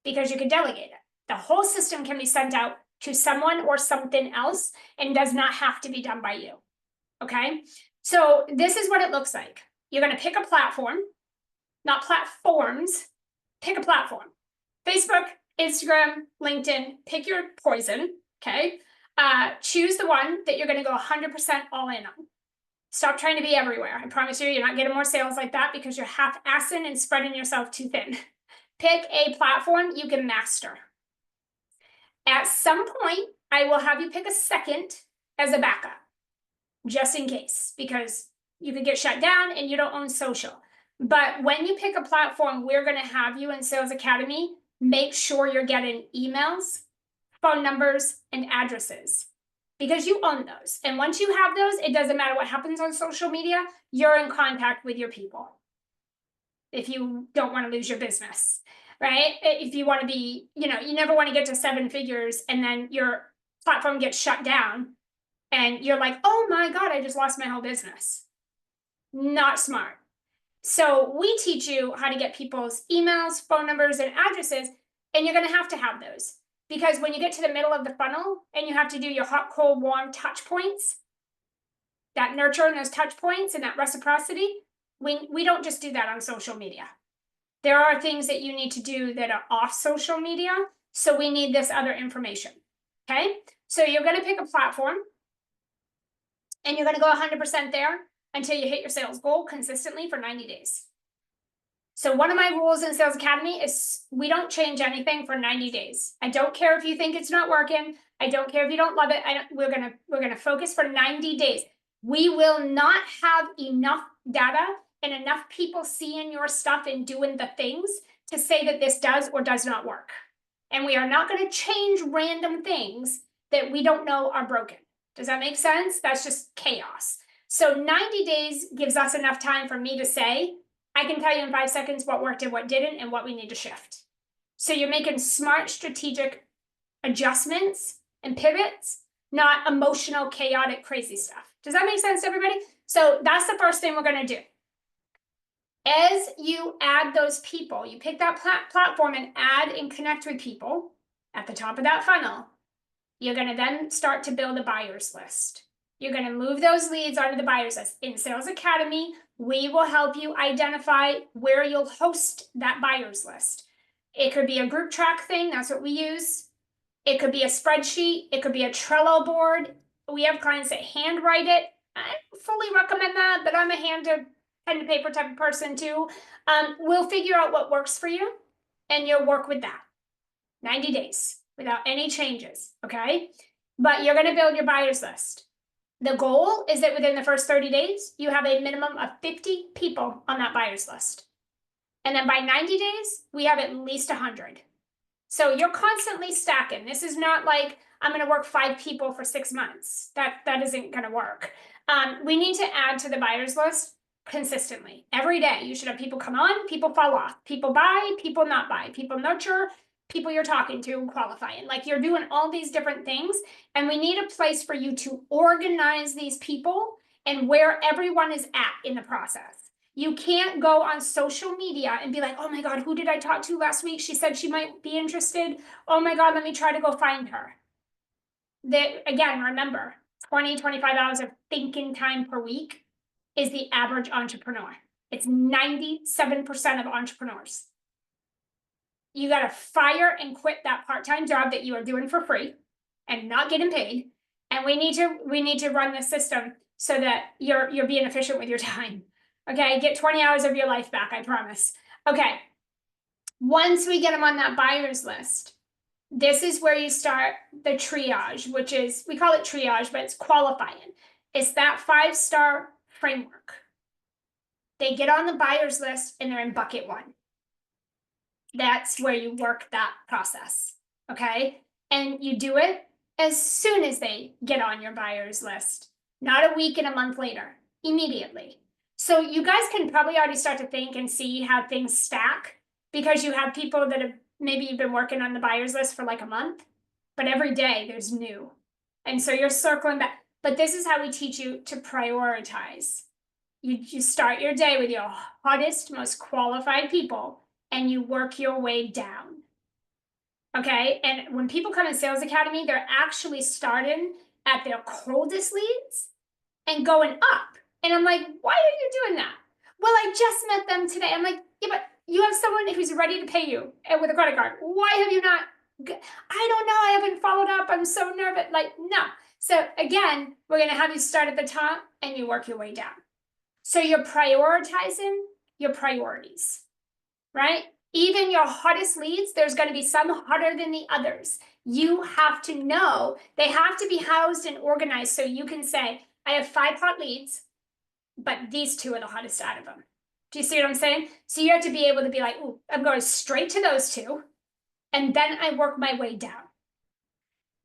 Speaker 2: because you can delegate it. The whole system can be sent out to someone or something else and does not have to be done by you. Okay? So this is what it looks like. You're going to pick a platform, not platforms. Pick a platform. Facebook, Instagram, LinkedIn. Pick your poison. Okay? Choose the one that you're going to go 100% all in on. Stop trying to be everywhere. I promise you're not getting more sales like that because you're half-assing and spreading yourself too thin. Pick a platform you can master. At some point, I will have you pick a second as a backup, just in case, because you could get shut down and you don't own social. But when you pick a platform, we're going to have you in Sales Academy, make sure you're getting emails, phone numbers, and addresses. because you own those. And once you have those, it doesn't matter what happens on social media, you're in contact with your people. If you don't want to lose your business, right? If you want to be, you never want to get to 7 figures and then your platform gets shut down and you're like, oh my God, I just lost my whole business. Not smart. So we teach you how to get people's emails, phone numbers, and addresses, and you're going to have those. Because when you get to the middle of the funnel and you have to do your hot, cold, warm touch points, that nurture and those touch points and that reciprocity, we don't just do that on social media. There are things that you need to do that are off social media. So we need this other information. Okay. So you're going to pick a platform and you're going to go 100% there until you hit your sales goal consistently for 90 days. So one of my rules in Sales Academy is we don't change anything for 90 days. I don't care if you think it's not working. I don't care if you don't love it. We're gonna focus for 90 days. We will not have enough data and enough people seeing your stuff and doing the things to say that this does or does not work. And we are not going to change random things that we don't know are broken. Does that make sense? That's just chaos. So 90 days gives us enough time for me to say, I can tell you in 5 seconds what worked and what didn't and what we need to shift. So you're making smart, strategic adjustments and pivots, not emotional, chaotic, crazy stuff. Does that make sense to everybody? So that's the first thing we're going to do. As you add those people, you pick that platform and add and connect with people at the top of that funnel. You're going to then start to build a buyer's list. You're going to move those leads onto the buyer's list. In Sales Academy, we will help you identify where you'll host that buyer's list. It could be a group track thing. That's what we use. It could be a spreadsheet. It could be a Trello board. We have clients that handwrite it. I fully recommend that, but I'm a pen to paper type of person too. We'll figure out what works for you and you'll work with that. 90 days without any changes, okay? But you're going to build your buyer's list. The goal is that within the first 30 days, you have a minimum of 50 people on that buyer's list. And then by 90 days, we have at least 100. So you're constantly stacking. This is not like I'm going to work 5 people for 6 months. That isn't going to work. We need to add to the buyer's list consistently. Every day, you should have people come on, people fall off, people buy, people not buy, people nurture, people you're talking to, qualifying. Like you're doing all these different things. And we need a place for you to organize these people and where everyone is at in the process. You can't go on social media and be like, oh my God, who did I talk to last week? She said she might be interested. Oh my God, let me try to go find her. Again, remember, 20, 25 hours of thinking time per week is the average entrepreneur. It's 97% of entrepreneurs. You got to fire and quit that part-time job that you are doing for free and not getting paid. And we need to run the system so that you're being efficient with your time. Okay, get 20 hours of your life back, I promise. Okay, once we get them on that buyer's list, this is where you start the triage, which is, we call it triage, but it's qualifying. It's that 5-star framework. They get on the buyer's list and they're in bucket 1. That's where you work that process, okay? And you do it as soon as they get on your buyer's list, not a week and a month later, immediately. So you guys can probably already start to think and see how things stack because you have people that have maybe you've been working on the buyer's list for like a month, but every day there's new. And so you're circling back. But this is how we teach you to prioritize. You start your day with your hottest, most qualified people and you work your way down. Okay, and when people come in Sales Academy, they're actually starting at their coldest leads and going up. And I'm like, why are you doing that? Well, I just met them today. I'm like, yeah, but you have someone who's ready to pay you with a credit card. Why have you not? I don't know. I haven't followed up. I'm so nervous. Like, no. So again, we're going to have you start at the top and you work your way down. So you're prioritizing your priorities, right? Even your hottest leads, there's going to be some hotter than the others. You have to know they have to be housed and organized so you can say, I have 5 hot leads, but these 2 are the hottest out of them. Do you see what I'm saying? So you have to be able to be like, ooh, I'm going straight to those 2. And then I work my way down.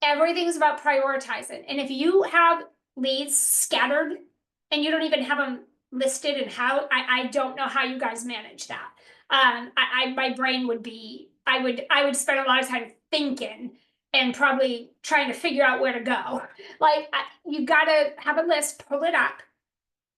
Speaker 2: Everything's about prioritizing. And if you have leads scattered and you don't even have them listed, and how, I don't know how you guys manage that. My brain would be, I would spend a lot of time thinking and probably trying to figure out where to go. Like, you gotta have a list, pull it up,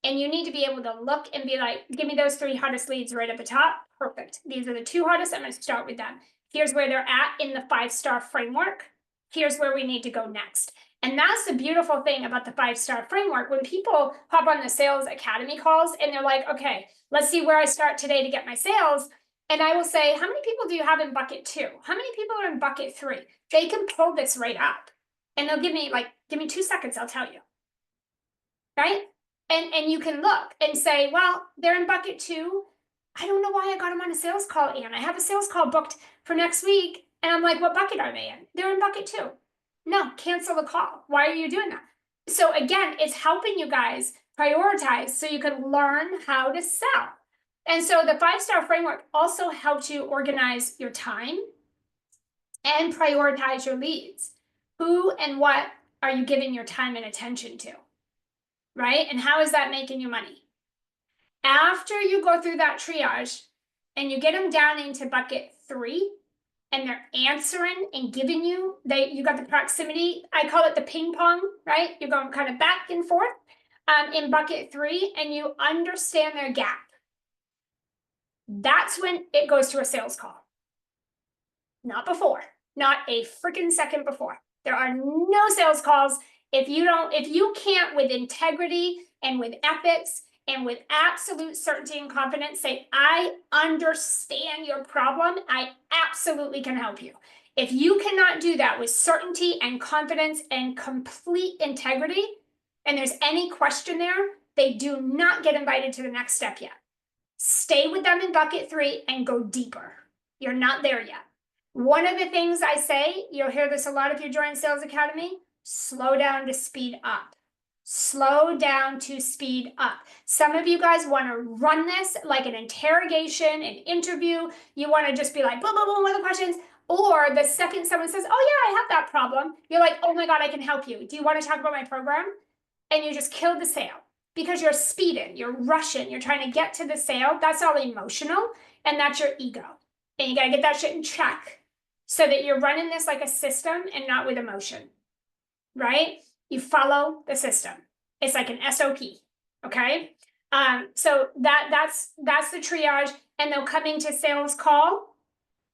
Speaker 2: and you need to be able to look and be like, give me those 3 hottest leads right at the top. Perfect. These are the 2 hottest. I'm going to start with them. Here's where they're at in the 5-star framework. Here's where we need to go next. And that's the beautiful thing about the 5-star framework. When people hop on the Sales Academy calls and they're like, okay, let's see where I start today to get my sales. And I will say, how many people do you have in bucket 2? How many people are in bucket 3? They can pull this right up. And they'll give me 2 seconds, I'll tell you. Right? And you can look and say, well, they're in bucket 2. I don't know why I got them on a sales call, and I have a sales call booked for next week. And I'm like, what bucket are they in? They're in bucket 2. No, cancel the call. Why are you doing that? So again, it's helping you guys prioritize so you can learn how to sell. And so the 5-star framework also helps you organize your time and prioritize your leads. Who and what are you giving your time and attention to? Right? And how is that making you money? After you go through that triage and you get them down into bucket 3 and they're answering and giving you, you got the proximity, I call it the ping pong, right? You're going kind of back and forth in bucket 3, and you understand their gap. That's when it goes to a sales call. Not before, not a freaking second before. There are no sales calls if you can't, with integrity and with ethics and with absolute certainty and confidence, say, I understand your problem, I absolutely can help you. If you cannot do that with certainty and confidence and complete integrity, and there's any question there, they do not get invited to the next step yet. Stay with them in bucket 3 and go deeper. You're not there yet. One of the things I say, you'll hear this a lot if you join Sales Academy, slow down to speed up. Slow down to speed up. Some of you guys want to run this like an interrogation, an interview. You want to just be like, boom, boom, boom, what are the questions? Or the second someone says, oh yeah, I have that problem, you're like, oh my God, I can help you. Do you want to talk about my program? And you just killed the sale because you're speeding, you're rushing, you're trying to get to the sale. That's all emotional, and that's your ego. And you got to get that shit in check so that you're running this like a system and not with emotion, right? You follow the system. It's like an SOP, okay? So that's the triage, and they'll come into sales call,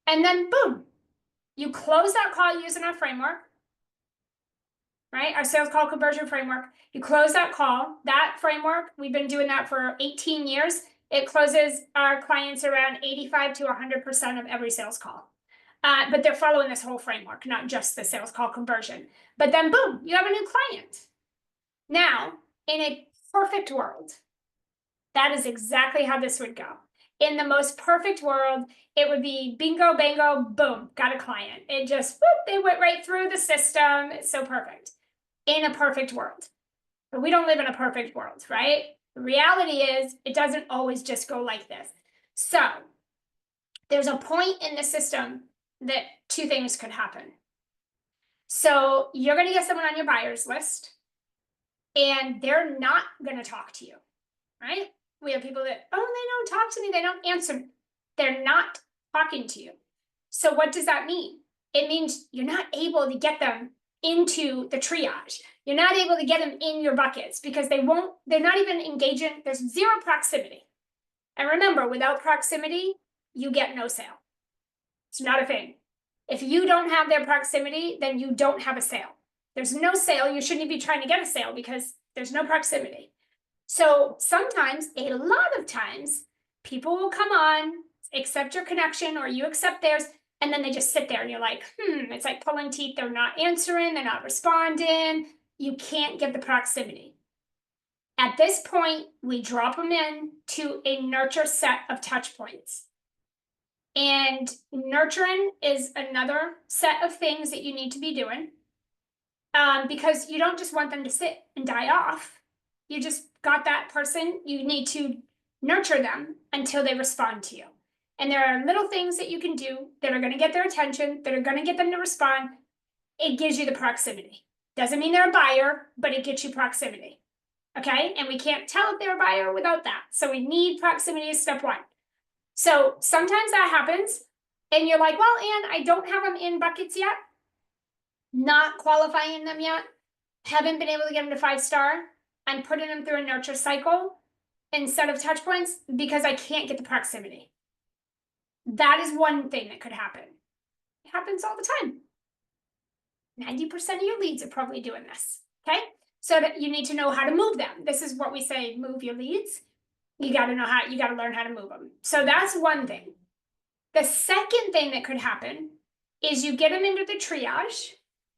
Speaker 2: and then boom, you close that call using our framework, right? Our sales call conversion framework. You close that call. That framework, we've been doing that for 18 years. It closes our clients around 85 to 100% of every sales call. But they're following this whole framework, not just the sales call conversion. But then boom, you have a new client. Now, in a perfect world, that is exactly how this would go. In the most perfect world, it would be bingo, bango, boom, got a client. It just, whoop, they went right through the system. It's so perfect. In a perfect world. But we don't live in a perfect world, right? The reality is, it doesn't always just go like this. So, there's a point in the system that 2 things could happen. So you're going to get someone on your buyers list, and they're not going to talk to you, right? We have people that, oh, they don't talk to me, they don't answer. They're not talking to you. So what does that mean? It means you're not able to get them into the triage. You're not able to get them in your buckets because they're not even engaging. There's 0 proximity. And remember, without proximity, you get no sale. It's not a thing. If you don't have their proximity, then you don't have a sale. There's no sale. You shouldn't be trying to get a sale because there's no proximity. So sometimes, a lot of times, people will come on, accept your connection, or you accept theirs, and then they just sit there and you're like, it's like pulling teeth. They're not answering. They're not responding. You can't get the proximity. At this point, we drop them in to a nurture set of touch points. And nurturing is another set of things that you need to be doing, because you don't just want them to sit and die off. You just got that person. You need to nurture them until they respond to you. And there are little things that you can do that are going to get their attention, that are going to get them to respond. it gives you the proximity. Doesn't mean they're a buyer, but it gets you proximity. Okay, and we can't tell if they're a buyer without that. So we need proximity as step one. So sometimes that happens, and you're like, well, Anne, I don't have them in buckets yet, not qualifying them yet, haven't been able to get them to 5-star. I'm putting them through a nurture cycle instead of touch points because I can't get the proximity. That is one thing that could happen. It happens all the time. 90% of your leads are probably doing this, okay? So that you need to know how to move them. This is what we say, move your leads. You got to know how, you got to learn how to move them. So that's one thing. The second thing that could happen is you get them into the triage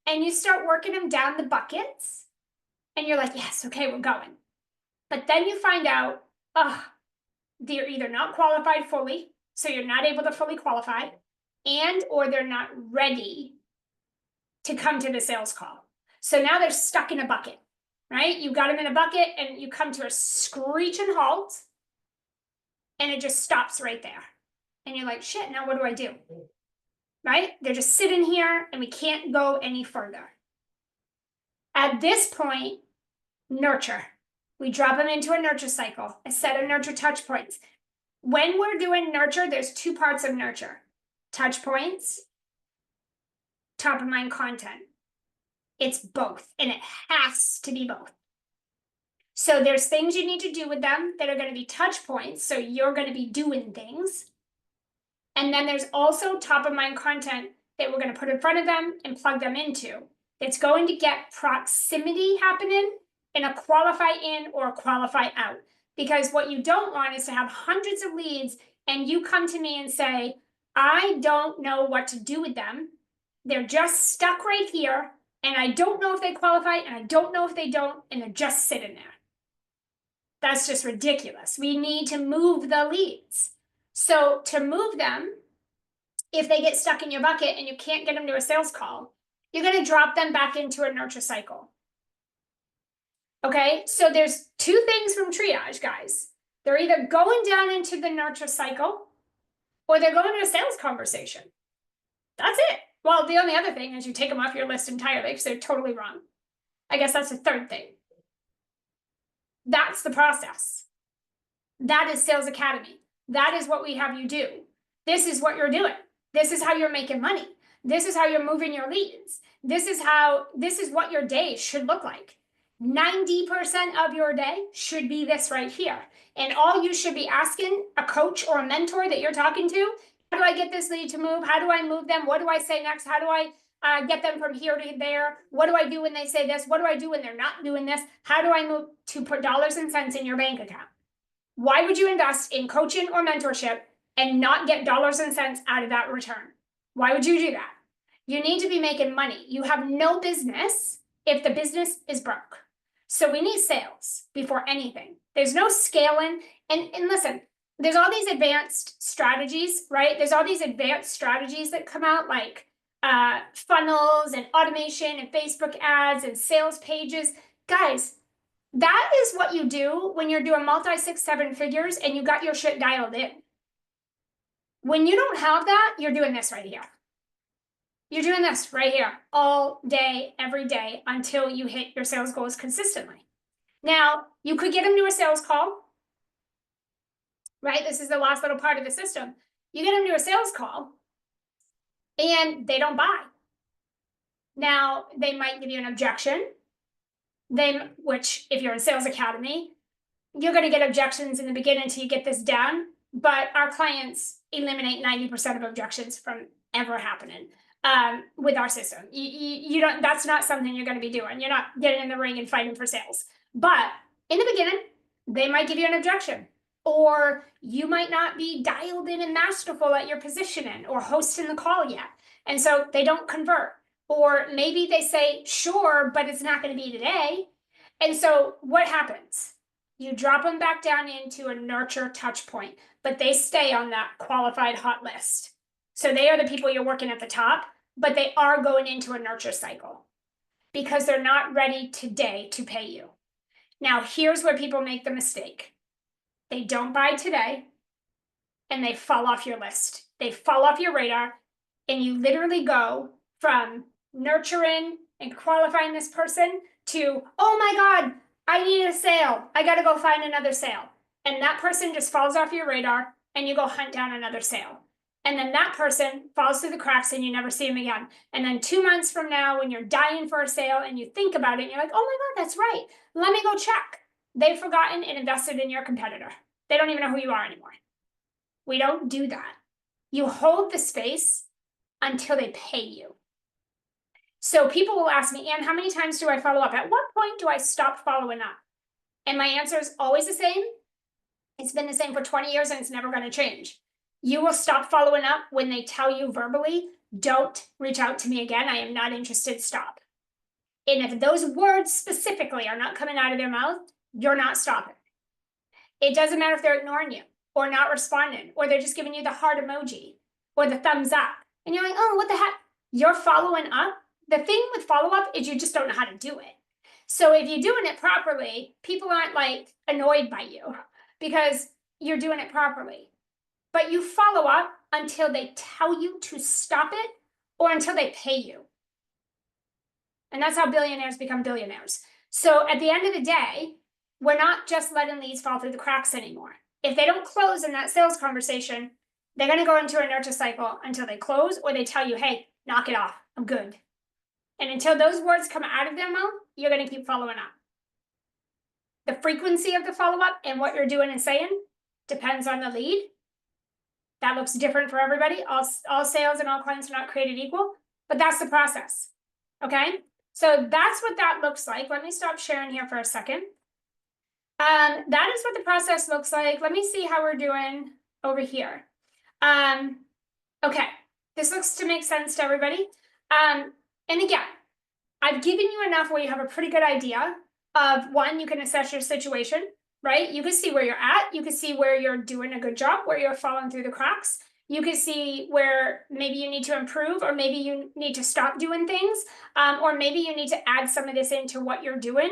Speaker 2: and you start working them down the buckets and you're like, yes, okay, we're going. But then you find out, they're either not qualified fully, so you're not able to fully qualify, and or they're not ready to come to the sales call. So now they're stuck in a bucket, right? You got them in a bucket and you come to a screeching halt and it just stops right there. And you're like, shit, now what do I do? Right? They're just sitting here and we can't go any further. At this point, nurture. We drop them into a nurture cycle, a set of nurture touch points. When we're doing nurture, there's two parts of nurture: touch points, top of mind content. It's both, and it has to be both. So there's things you need to do with them that are going to be touch points. So you're going to be doing things. And then there's also top of mind content that we're going to put in front of them and plug them into. It's going to get proximity happening in a qualify in or a qualify out. Because what you don't want is to have hundreds of leads and you come to me and say, I don't know what to do with them. They're just stuck right here. And I don't know if they qualify and I don't know if they don't. And they're just sitting there. That's just ridiculous. We need to move the leads. So to move them, if they get stuck in your bucket and you can't get them to a sales call, you're going to drop them back into a nurture cycle. Okay, so there's two things from triage, guys. They're either going down into the nurture cycle or they're going to a sales conversation. That's it. Well, the only other thing is you take them off your list entirely because they're totally wrong. I guess that's the third thing. That's the process. That is Sales Academy. That is what we have you do. This is what you're doing. This is how you're making money. This is how you're moving your leads. This is what your day should look like. 90% of your day should be this right here. And all you should be asking a coach or a mentor that you're talking to, how do I get this lead to move? How do I move them? What do I say next? How do I get them from here to there? What do I do when they say this? What do I do when they're not doing this? How do I move to put dollars and cents in your bank account? Why would you invest in coaching or mentorship and not get dollars and cents out of that return? Why would you do that? You need to be making money. You have no business if the business is broke. So we need sales before anything. There's no scaling. And listen, there's all these advanced strategies, right? There's all these advanced strategies that come out like funnels and automation and Facebook ads and sales pages. Guys, that is what you do when you're doing multi 6, 7 figures and you got your shit dialed in. When you don't have that, you're doing this right here. You're doing this right here all day, every day until you hit your sales goals consistently. Now, you could get them to a sales call, right? This is the last little part of the system. You get them to a sales call and they don't buy. Now, they might give you an objection. Which if you're in Sales Academy, you're going to get objections in the beginning until you get this down. But our clients eliminate 90% of objections from ever happening with our system. You don't. That's not something you're going to be doing. You're not getting in the ring and fighting for sales. But in the beginning, they might give you an objection, or you might not be dialed in and masterful at your positioning or hosting the call yet, and so they don't convert. Or maybe they say, sure, but it's not going to be today. And so what happens? You drop them back down into a nurture touch point, but they stay on that qualified hot list. So they are the people you're working at the top, but they are going into a nurture cycle because they're not ready today to pay you. Now, here's where people make the mistake. They don't buy today and they fall off your list. They fall off your radar and you literally go from nurturing and qualifying this person to, oh my God, I need a sale. I got to go find another sale. And that person just falls off your radar and you go hunt down another sale. And then that person falls through the cracks and you never see them again. And then 2 months from now, when you're dying for a sale and you think about it, and you're like, oh my God, that's right. Let me go check. They've forgotten and invested in your competitor. They don't even know who you are anymore. We don't do that. You hold the space until they pay you. So people will ask me, Anne, how many times do I follow up? At what point do I stop following up? And my answer is always the same. It's been the same for 20 years and it's never going to change. You will stop following up when they tell you verbally, don't reach out to me again. I am not interested. Stop. And if those words specifically are not coming out of their mouth, you're not stopping. It doesn't matter if they're ignoring you or not responding, or they're just giving you the heart emoji or the thumbs up. And you're like, oh, what the heck? You're following up. The thing with follow-up is you just don't know how to do it. So if you're doing it properly, people aren't like annoyed by you because you're doing it properly. But you follow up until they tell you to stop it or until they pay you. And that's how billionaires become billionaires. So at the end of the day, we're not just letting leads fall through the cracks anymore. If they don't close in that sales conversation, they're going to go into a nurture cycle until they close or they tell you, hey, knock it off. I'm good. And until those words come out of their mouth, you're going to keep following up. The frequency of the follow-up and what you're doing and saying depends on the lead. That looks different for everybody. All sales and all clients are not created equal, but that's the process. Okay. So that's what that looks like. Let me stop sharing here for a second. That is what the process looks like. Let me see how we're doing over here. Okay. This looks to make sense to everybody. And again, I've given you enough where you have a pretty good idea of one, you can assess your situation, right? You can see where you're at. You can see where you're doing a good job, where you're falling through the cracks. You can see where maybe you need to improve, or maybe you need to stop doing things, or maybe you need to add some of this into what you're doing.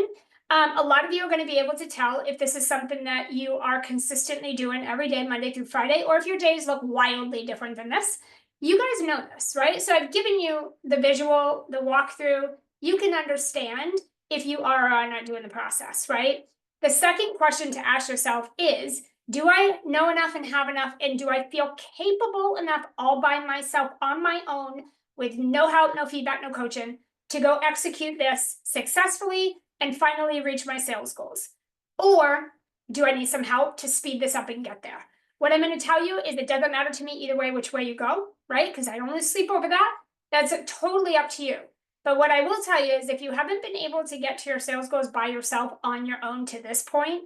Speaker 2: A lot of you are going to be able to tell if this is something that you are consistently doing every day, Monday through Friday, or if your days look wildly different than this. You guys know this, right? So I've given you the visual, the walkthrough. You can understand if you are or are not doing the process, right? The second question to ask yourself is, do I know enough and have enough? And do I feel capable enough all by myself on my own with no help, no feedback, no coaching to go execute this successfully and finally reach my sales goals? Or do I need some help to speed this up and get there? What I'm going to tell you is it doesn't matter to me either way which way you go, right? Because I don't lose sleep over that. That's totally up to you. But what I will tell you is if you haven't been able to get to your sales goals by yourself on your own to this point,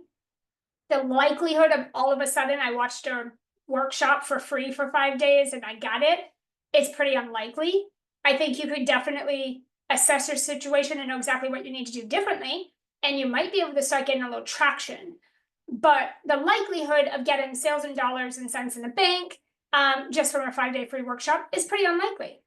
Speaker 2: the likelihood of all of a sudden I watched a workshop for free for 5 days and I got it, it's pretty unlikely. I think you could definitely assess your situation and know exactly what you need to do differently, and you might be able to start getting a little traction. But the likelihood of getting sales and dollars and cents in the bank just from a 5-day free workshop is pretty unlikely.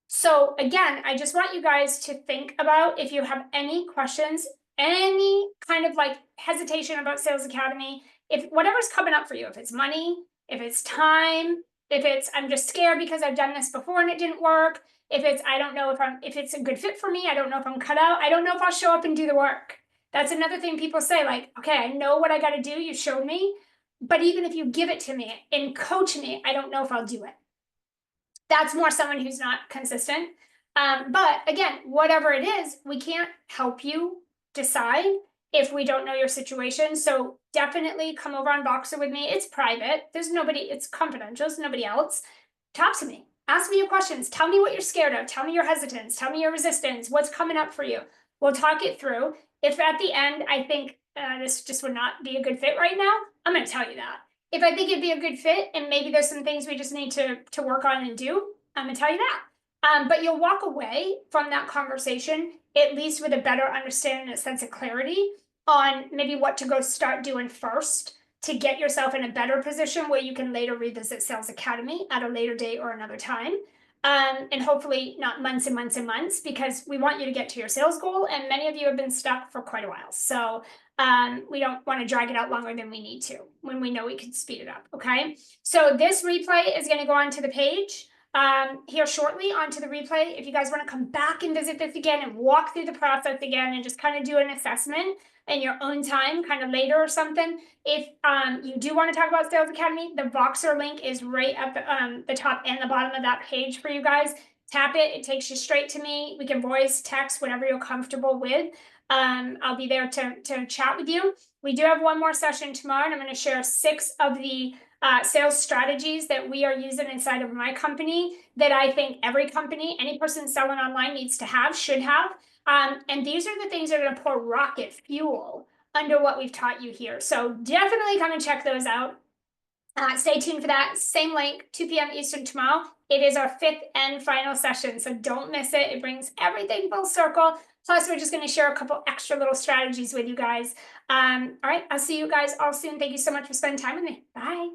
Speaker 2: So again, I just want you guys to think about if you have any questions, any kind of like hesitation about Sales Academy, if whatever's coming up for you, if it's money, if it's time, if it's I'm just scared because I've done this before and it didn't work, if it's I don't know if it's a good fit for me, I don't know if I'm cut out, I don't know if I'll show up and do the work. That's another thing people say, like, okay, I know what I got to do, you showed me, but even if you give it to me and coach me, I don't know if I'll do it. That's more someone who's not consistent. But again, whatever it is, we can't help you decide if we don't know your situation. So definitely come over on Voxer with me. It's private. There's nobody, it's confidential. There's nobody else. Talk to me. Ask me your questions. Tell me what you're scared of. Tell me your hesitance. Tell me your resistance. What's coming up for you? We'll talk it through. If at the end, I think this just would not be a good fit right now, I'm going to tell you that. If I think it'd be a good fit and maybe there's some things we just need to work on and do, I'm going to tell you that. But you'll walk away from that conversation at least with a better understanding and a sense of clarity on maybe what to go start doing first to get yourself in a better position where you can later revisit Sales Academy at a later date or another time. And hopefully not months and months and months, because we want you to get to your sales goal. And many of you have been stuck for quite a while. So we don't want to drag it out longer than we need to when we know we can speed it up. Okay. So this replay is going to go onto the page. here shortly onto the replay. If you guys want to come back and visit this again and walk through the process again and just kind of do an assessment in your own time, kind of later or something. If you do want to talk about Sales Academy, the Voxer link is right at the top and the bottom of that page for you guys. Tap it, it takes you straight to me. We can voice, text, whatever you're comfortable with. I'll be there to chat with you. We do have one more session tomorrow, and I'm going to share 6 of the sales strategies that we are using inside of my company that I think every company, any person selling online needs to have, should have. And these are the things that are going to pour rocket fuel under what we've taught you here. So definitely come and check those out. Stay tuned for that. Same link, 2 p.m. Eastern tomorrow. It is our 5th and final session, so don't miss it. It brings everything full circle. Plus, we're just going to share a couple extra little strategies with you guys. All right, I'll see you guys all soon. Thank you so much for spending time with me. Bye.